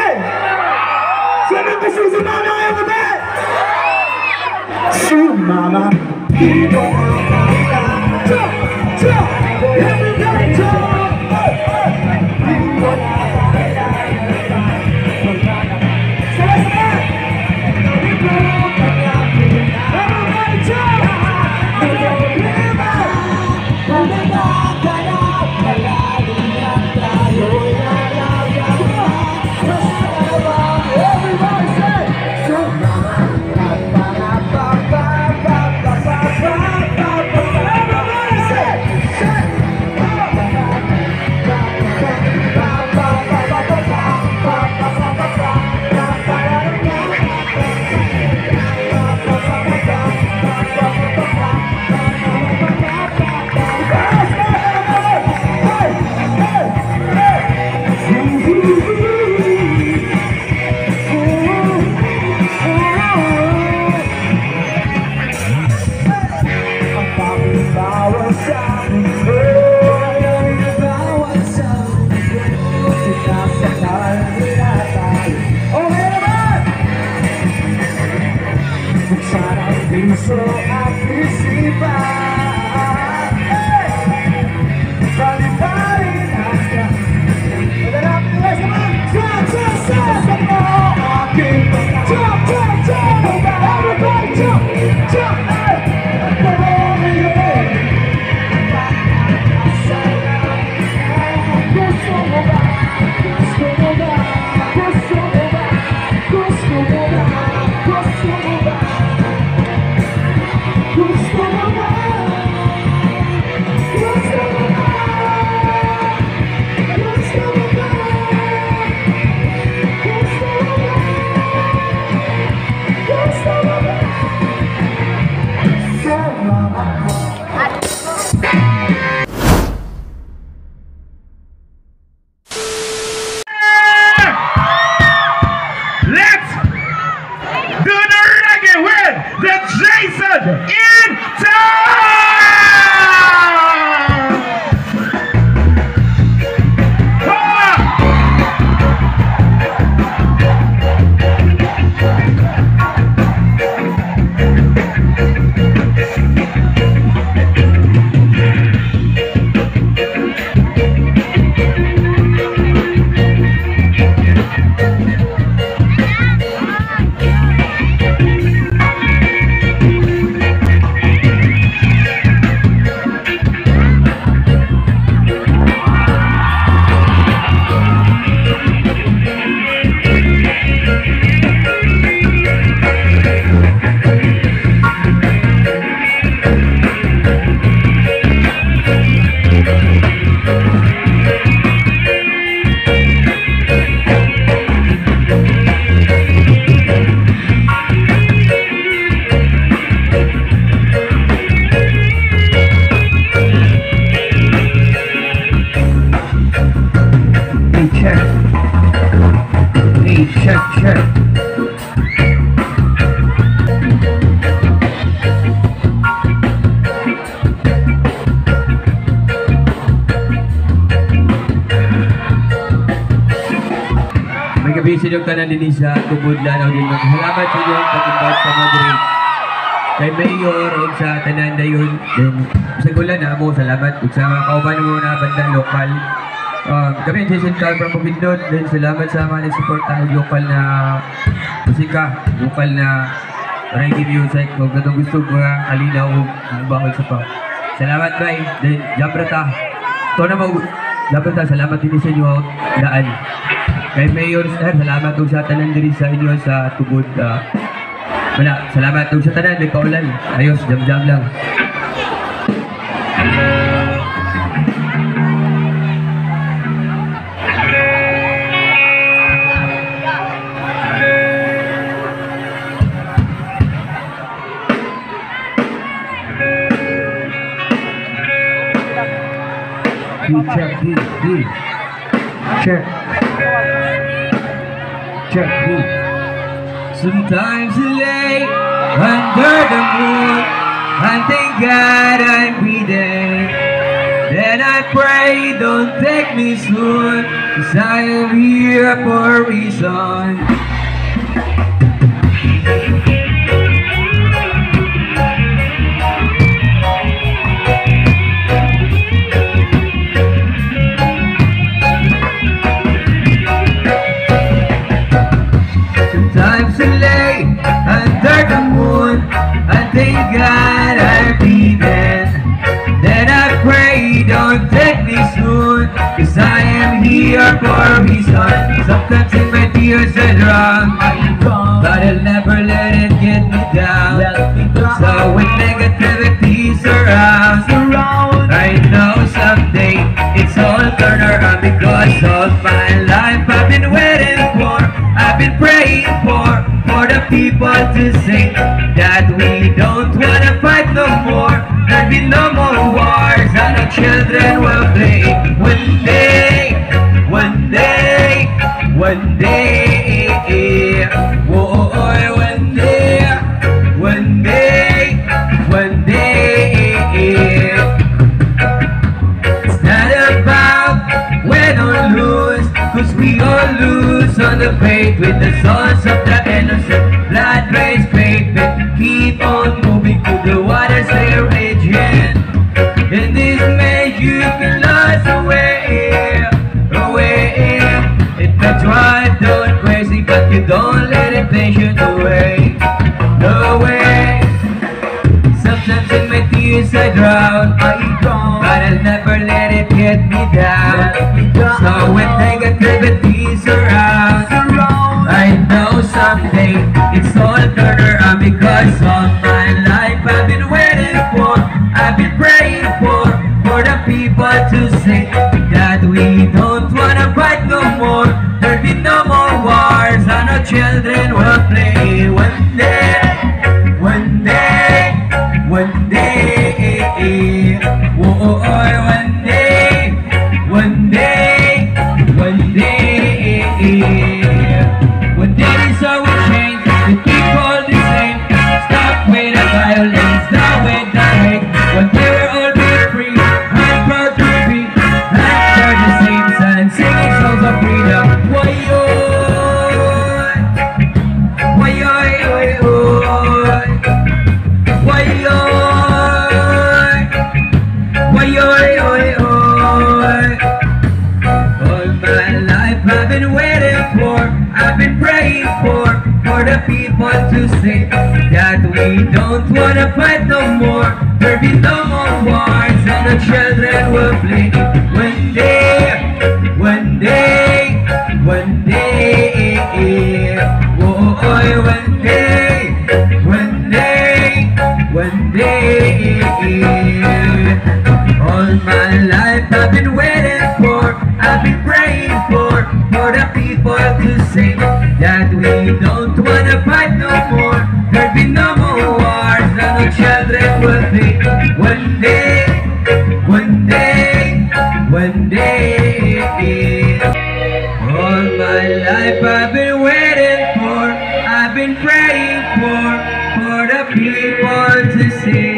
Sinong gusto sumama kayo gabi? Sumama. Everybody jump! sinyong tanan din sa tubod lanaw din. Salamat sa inyong pag-invite sa Madrid. Kay Mayor o sa tanan na yun. Then, sa gulan na mo, salamat. Sa kauban mo na banda lokal. Kami ang Jason Carl from Bukidnon. Then, salamat sa mga nag-support ang lokal na musika. Lokal na reggae music. Kung ganun gusto mga kalinaw o bawal sa pa. Salamat, bye. Then, Jabrata. Ito na mo. Jabrata, salamat din sa inyo daan. Kay Mayor Sir, salamat sa tanan diri sa inyo sa tubod. Salamat sa tanan, may kaulan. Ayos, jam-jam lang. Check. Sometimes late under the moon, I thank God I'm breathing. Then I pray, don't take me soon, 'cause I am here for a reason. Sometimes late under the moon, I thank God I'm breathing. Then I pray, don't take me soon, 'cause I am here for a reason. Sometimes in my tears I drown, but I'll never let it get me down. So when negativity surrounds, I know someday it's all turn around, because of my life I've been waiting for, I've been praying for the people to say that we don't wanna fight no more. There'll be no more wars, and the children will play. One day, one day, one day, whoa, one day, one day, one day. It's not about win or lose, 'cause we all lose on the faith with the souls of the innocent. Blood raised faith and keep on moving to the waters they're raging. In this maze you can lose away. It may drive down crazy, but you don't let it push you away. No way. Sometimes in my tears I drown, but I'll never let it get me down. So when negativity surrounds, I know someday it's all turn around, because all my life I've been waiting for, I've been praying for the people to say that we don't wanna fight no more. There'll be no more wars, and our children will play. One day, one day, one day, whoa, one day, one day, one day. One day this all will change, the people the same. Stop with the violence, stop with the hate. One day we'll all be free, I'm proud to be. I'm share the same sun, singing songs of freedom. Why-yo, why-yo, why-yo, why-yo. All my life I've been waiting for, I've been praying for the people to say that we don't wanna fight no more. There'll be no more wars, and the children will play. One day, one day, one day, whoa, one day, one day, one day. All my life I've been waiting for, I've been praying for the people to say that we don't wanna fight no more. There'll be no more wars, and the children will be. One day, one day, one day. All my life I've been waiting for, I've been praying for the people to say.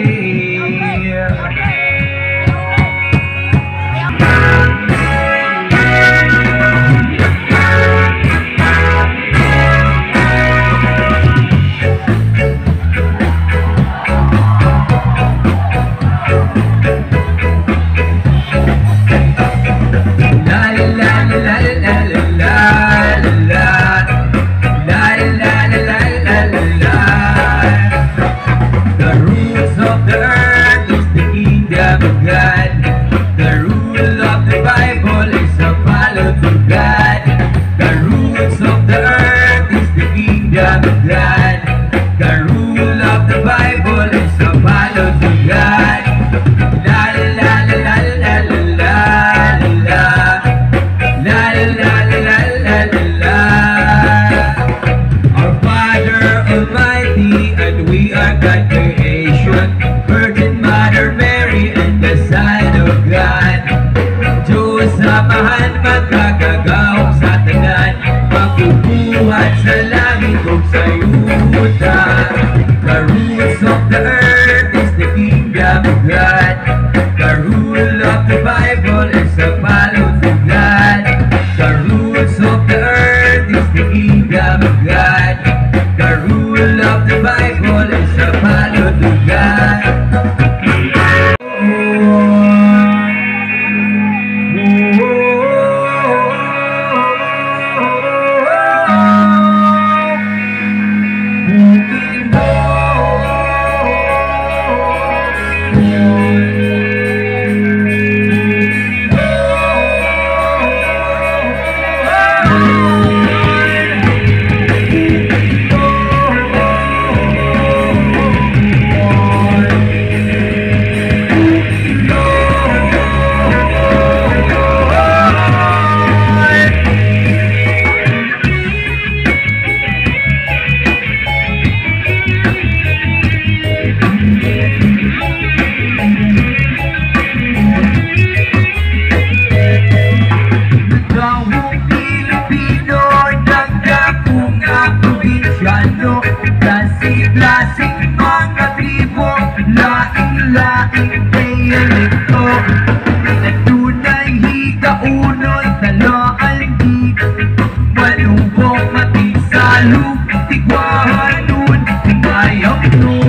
Bukid mo. Klasik-klasik mga tribo, laing-laing dialekto, na tunay higaunod, talaan di malubog, matisalog, tigwahanun, mayang nun.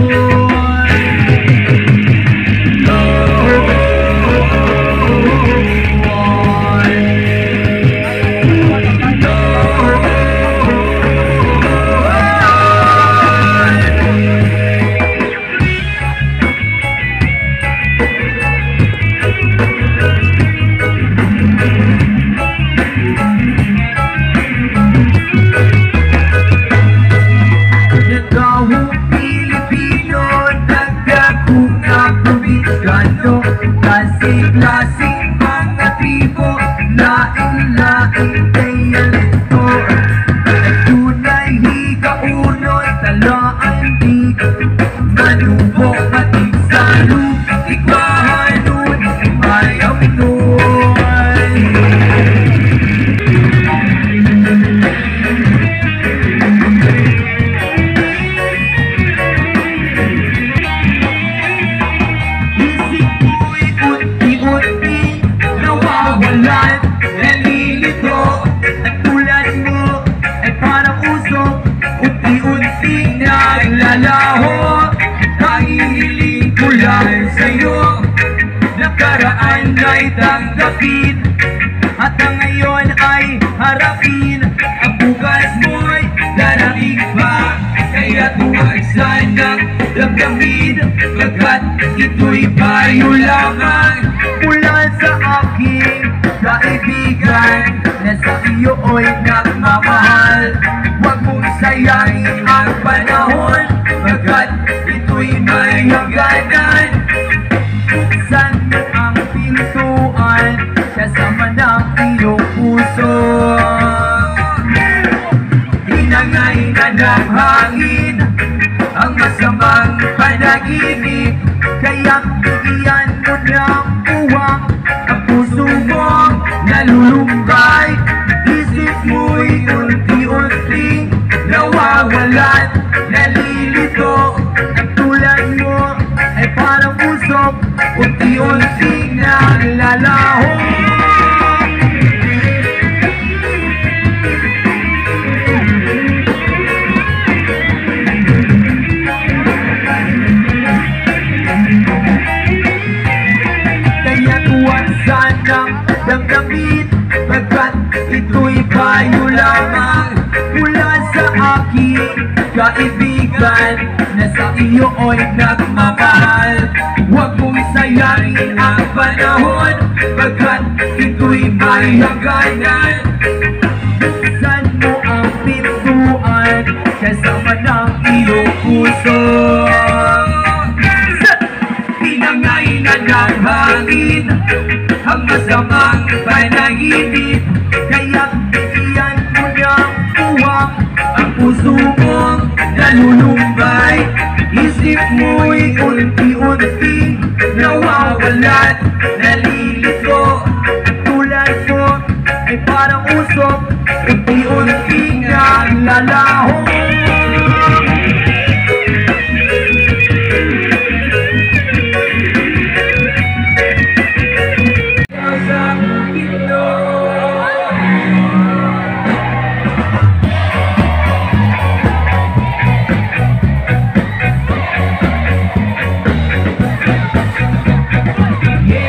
Klasik-klasik mga tribo, laing-laing dialekto, na tunay higaunod, talaan di malubog, matigsalog, tigwahanun, mayang nun. Isip ko'y unti-unti nawawalan, nalilito, at tulad mo ay parang usok, unti-unti naglalaho. Kahihiling ko lang sa'yo, nakaraan ay tanggapin, at ang ngayon ay harapin. Ang bukas mo'y darating pa, kaya't huwag sanang damdamin, pagkat ito'y payo lamang mula sa aking kaibigan, na sa iyo'y nagmamahal. Huwag mong sayangin ang panahon, pagkat ito'y may hangganan. Buksan mo ang pintuan, kasama ng iyong puso. Hinangay na ng hangin ang masamang panaginip, kaya bigyan mo ng uwang ang puso mong nalulumbay. Isip mo'y unti-unting nawawalan, nalilito, ang tulad mo ay parang usok, unti-unting naglalaho. Sanang damdamin, pagkat ito'y payo lamang mula sa aking kaibigan, na sa iyo'y nagmamahal. Huwag mong sayangin ang panahon, pagkat ito'y may hangganan. Buksan mo ang pintuan, kasama ng iyong puso. Tinangay na ng hangin ang masamang panaginip, kaya bigyan mo ng uwang ang puso mong nalulumbay. Isip mo'y unti-unting nawawalan, nalilito, at tulad mo ay parang usok, unti-unting naglalaho. Yeah.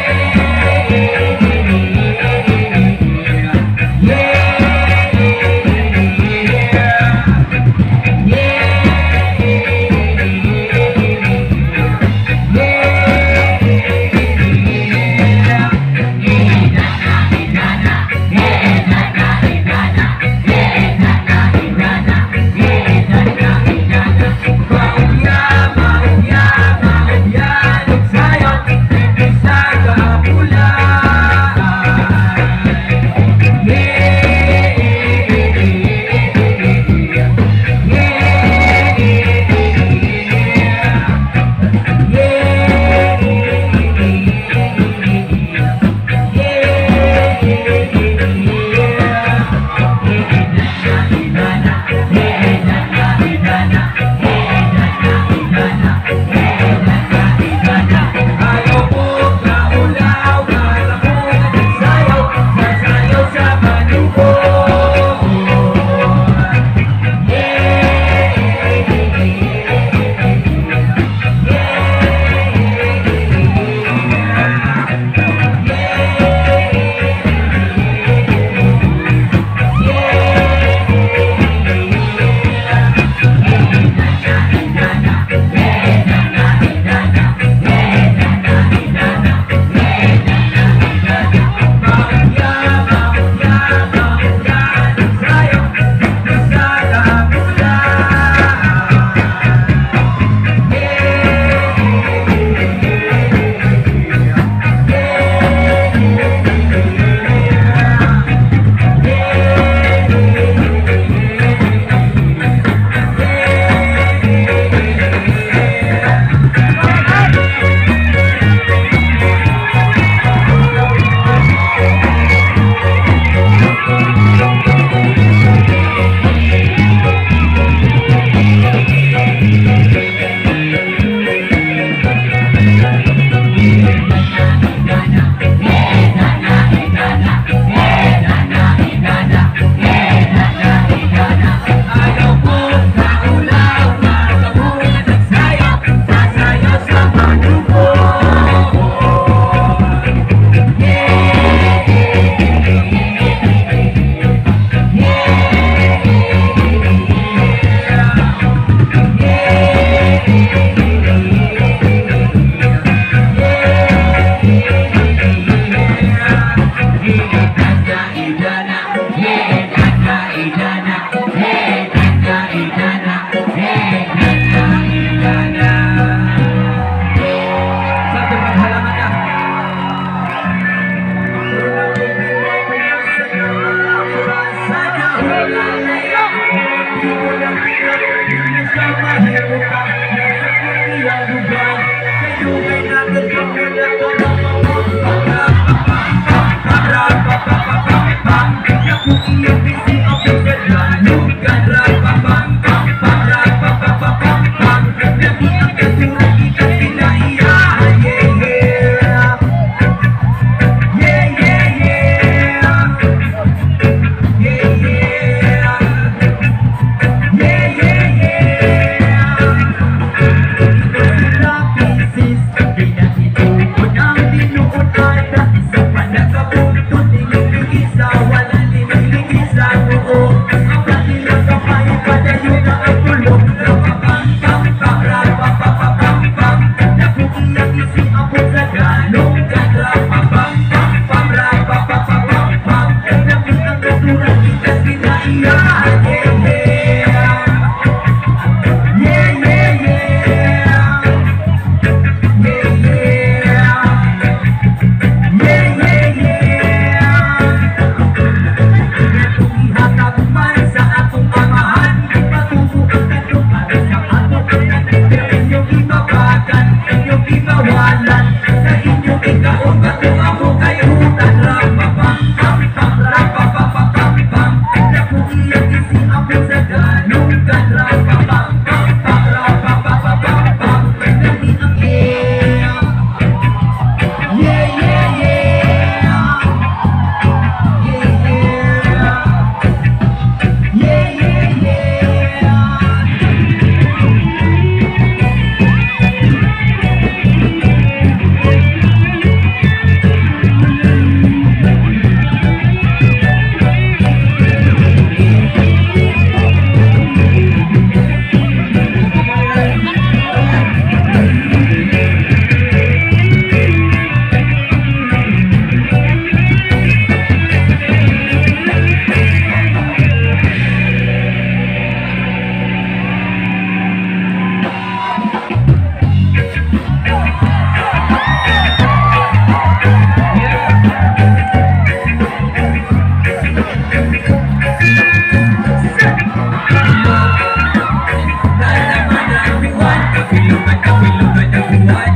kapilugan, kapilugan ng buwan.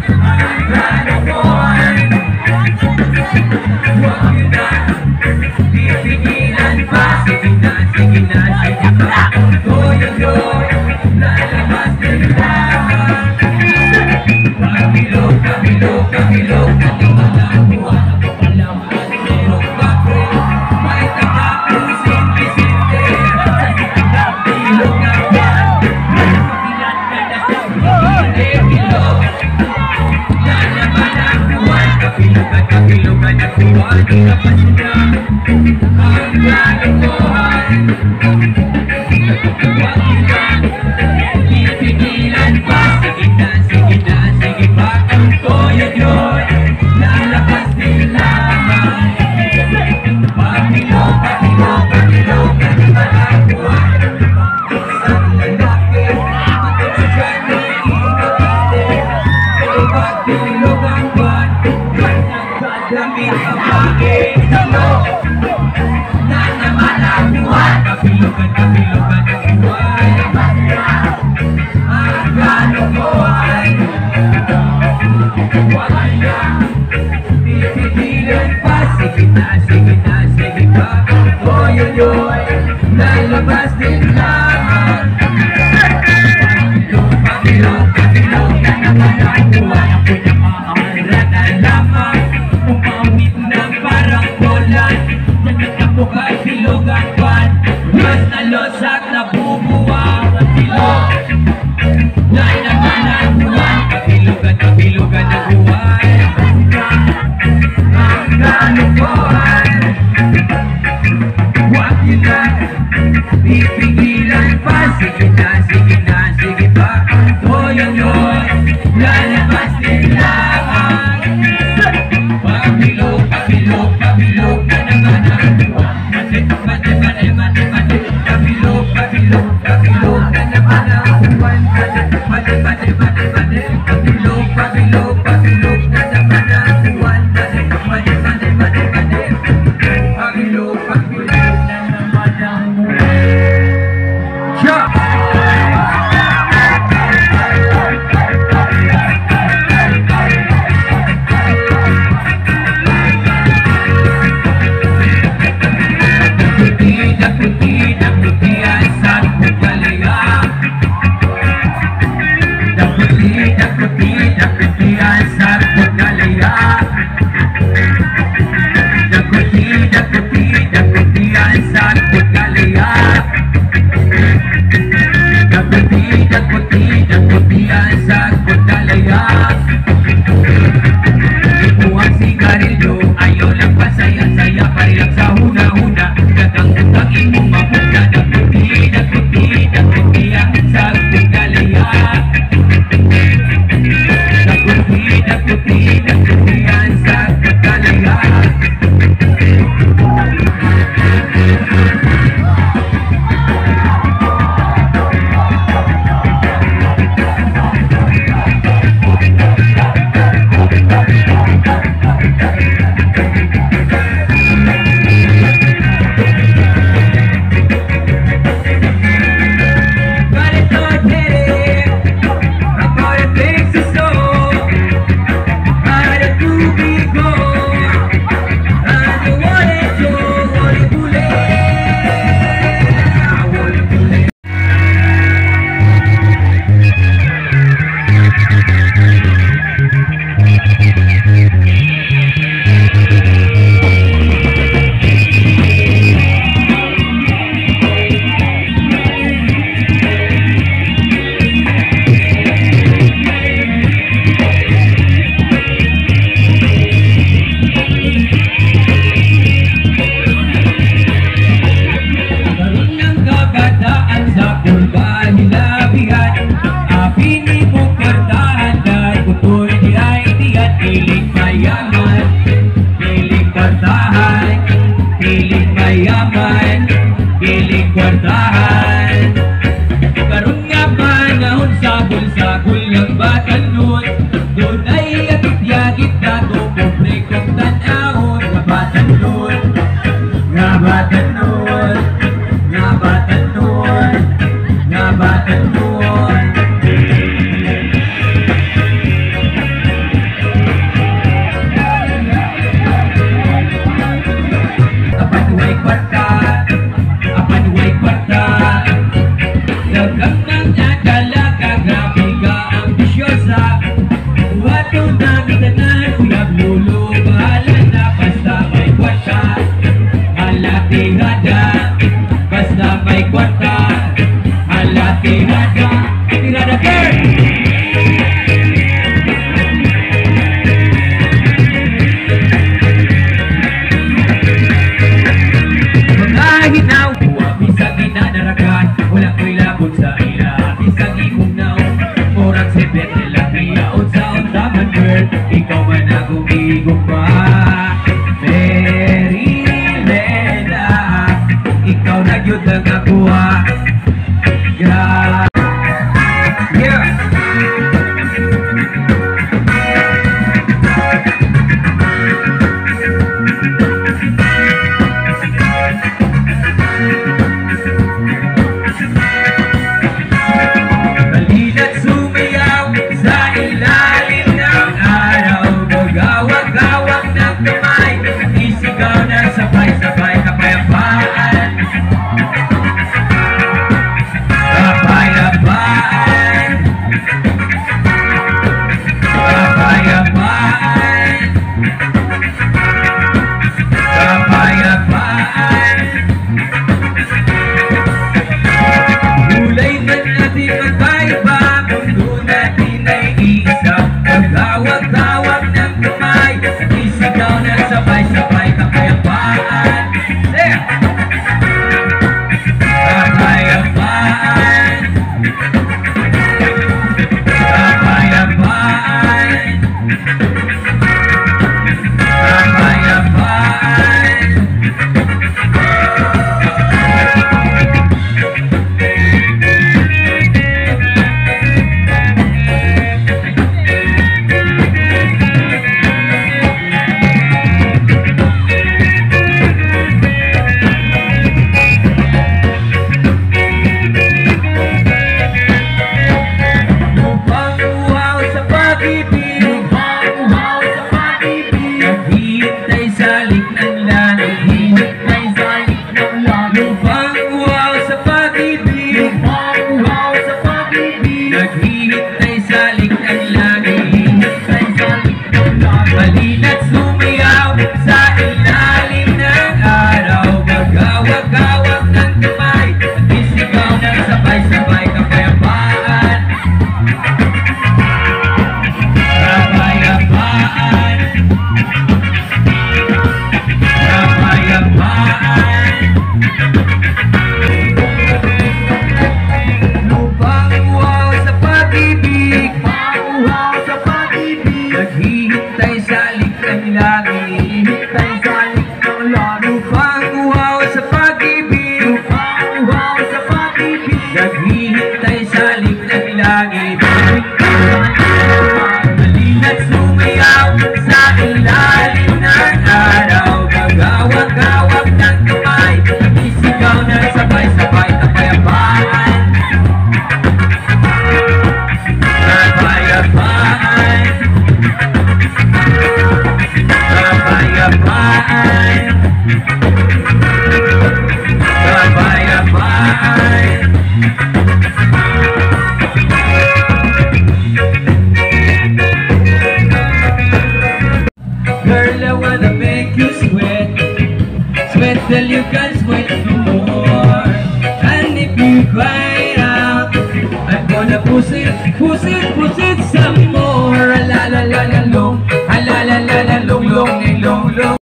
Ang plano ko ay huwag nyo na pipigilan pa. Sige na, sige na, sige pa. Doy-doy, lalabas din lamang. Kabilog, kabilog, kabilog na naman ang buwan. Kapalaman, merong bakro, may takapusin, kisinte. Sa sikap, bilog na buwan. Kapilan ka na sa hindi bilog. Lalaman ang buwan. Kapilugan, kapilugan ang buwan. Kapag na ang plano ko ay huwag nyo na pipigilan pa. Sige na, sige na, sige pa. Doy-doy, lalabas din lamang. Pagbilog, pagbilog, pagbilog na naman ang buwan. Isang lalaki, matulugan na iingatite. Pero pagbilog ang buwan, nagkadamit ang bagay sa loob. Na naman ang buwan. Kapilugan, kapilugan ang buwan. Ang plano ko ay huwag na pipigilan pa. Sige na, sige na, sige pa. Doy-doy, lalabas din lamang. Pagbilog, pagbilog, pagbilog na naman ang buwan. Ang pinakaara na lamang. Umamit na parang bolan. Nagkakapok ay bilog ang buwan. Mas nalosak na bubuwang ang bilog. Na naman ang buwan. Kapilugan, kapilugan ang buwan. Ang plano ko ay huwag nyo na pipigilan pa. Sige na, sige na, sige pa. Doy-doy, lalabas din lamang. Pabilog, pabilog, pabilog na naman ang buwan. Mati, mati, mati, mati, mati. Pabilog, pabilog, pabilog na naman ang buwan. Mati, mati, mati, mati. Pabilog, pabilog, pabilog na naman ang buwan. Mati, mati, mati, mati, mati. Pabilog, pabilog na naman ang buwan. Yeah! Ayaw lang pa saya-saya, parilang sa huna-huna. Gatang-utang imong mabuka. Nagputi, nagputi, nagputi ang sagbong galaya. Nagputi, nagputi, nagputi ang sagbong galaya. talaga, grabe ka ambisyosa. Watong nagitanan, uyab lulo, bahala na, basta may kwarta. Hala-tirada, basta may kwarta. Hala-tirada, tirada girl! Hinaw, bisag inadarakan, wala ko'y labot sa ila. Bisag ikong naong, murag si Bete lang iyaon sa untaman girl. Ikaw man akong igong pa, Mary Lena. Ikaw na yun ang akuha. Yeah. Sabay-sabay kapayapaan, kapayapaan, kapayapaan, kapayapaan. Kulay man natin magkaiba, mundo natin ay iisa. Pagawag-awag ng kamay, isigaw na sabay-sabay kapayapaan. Kapayapaan, kapayapaan, kapayapaan. Girl, I wanna make you sweat, sweat till you can sweat no more. And if you cry out, I'm gonna push it some more. La la la la long, la la la la long, long, long, long.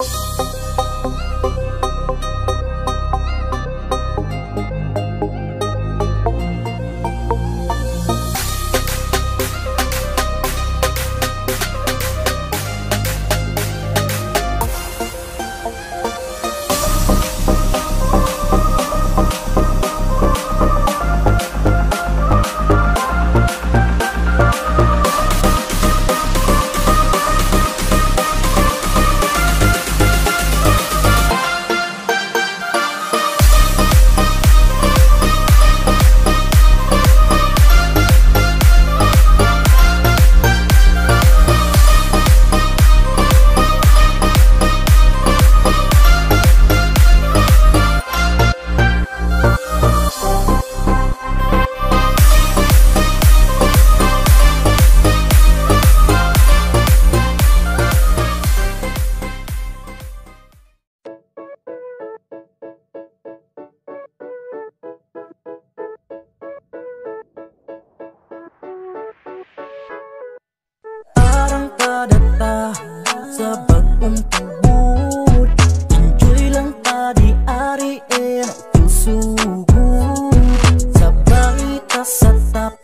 stop,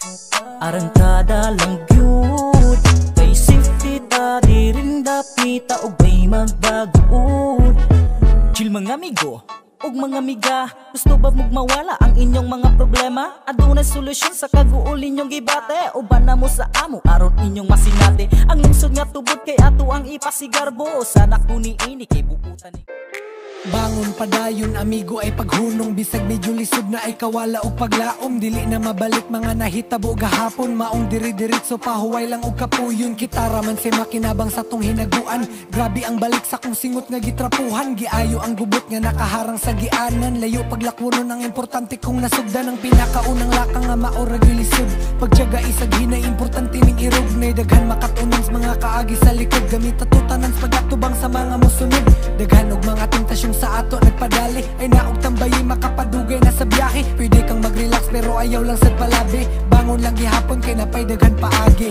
arangkada lang gyud. Kay safety ta di rin dapita og bay magbaguod. Chill mga amigo ug mga amiga, gusto ba mong mawala ang inyong mga problema? Adunay solusyon sa kaguol inyong gibate. Uban na mo sa amo aron inyong masinati. Ang lungsod nga tubod kay ato ang ipasigarbo. Sana kuniini kay buutan ni Bangon padayon amigo ay paghunong. Bisag medyo lisod na ay kawala o paglaom. Dili na mabalik mga nahitabo gahapon. Maong diri-diritso pahuway lang og kapuyon. Kitara man si makinabang sa tong hinaguan. Grabe ang balik sa kong singot nga gitrapuhan. Giayo ang gubot nga nakaharang sa gianan. Layo paglakwonon ang importante kong nasugdan. Ang pinakaunang lakang nga maora gilisod. Pagtiyaga isag hinay importante ning irog. Nay daghan makatunang sa mga kaagi sa likod. Gamit atutanan sa pagatubang sa mga musunod. Daghan og mga tentasyon sa ato nagpadali. Ay naog tambayi makapadugay na sa biyahe. Pwede kang mag-relax pero ayaw lang sa palabi. Bangon lang gihapon kay napay daghan paagi.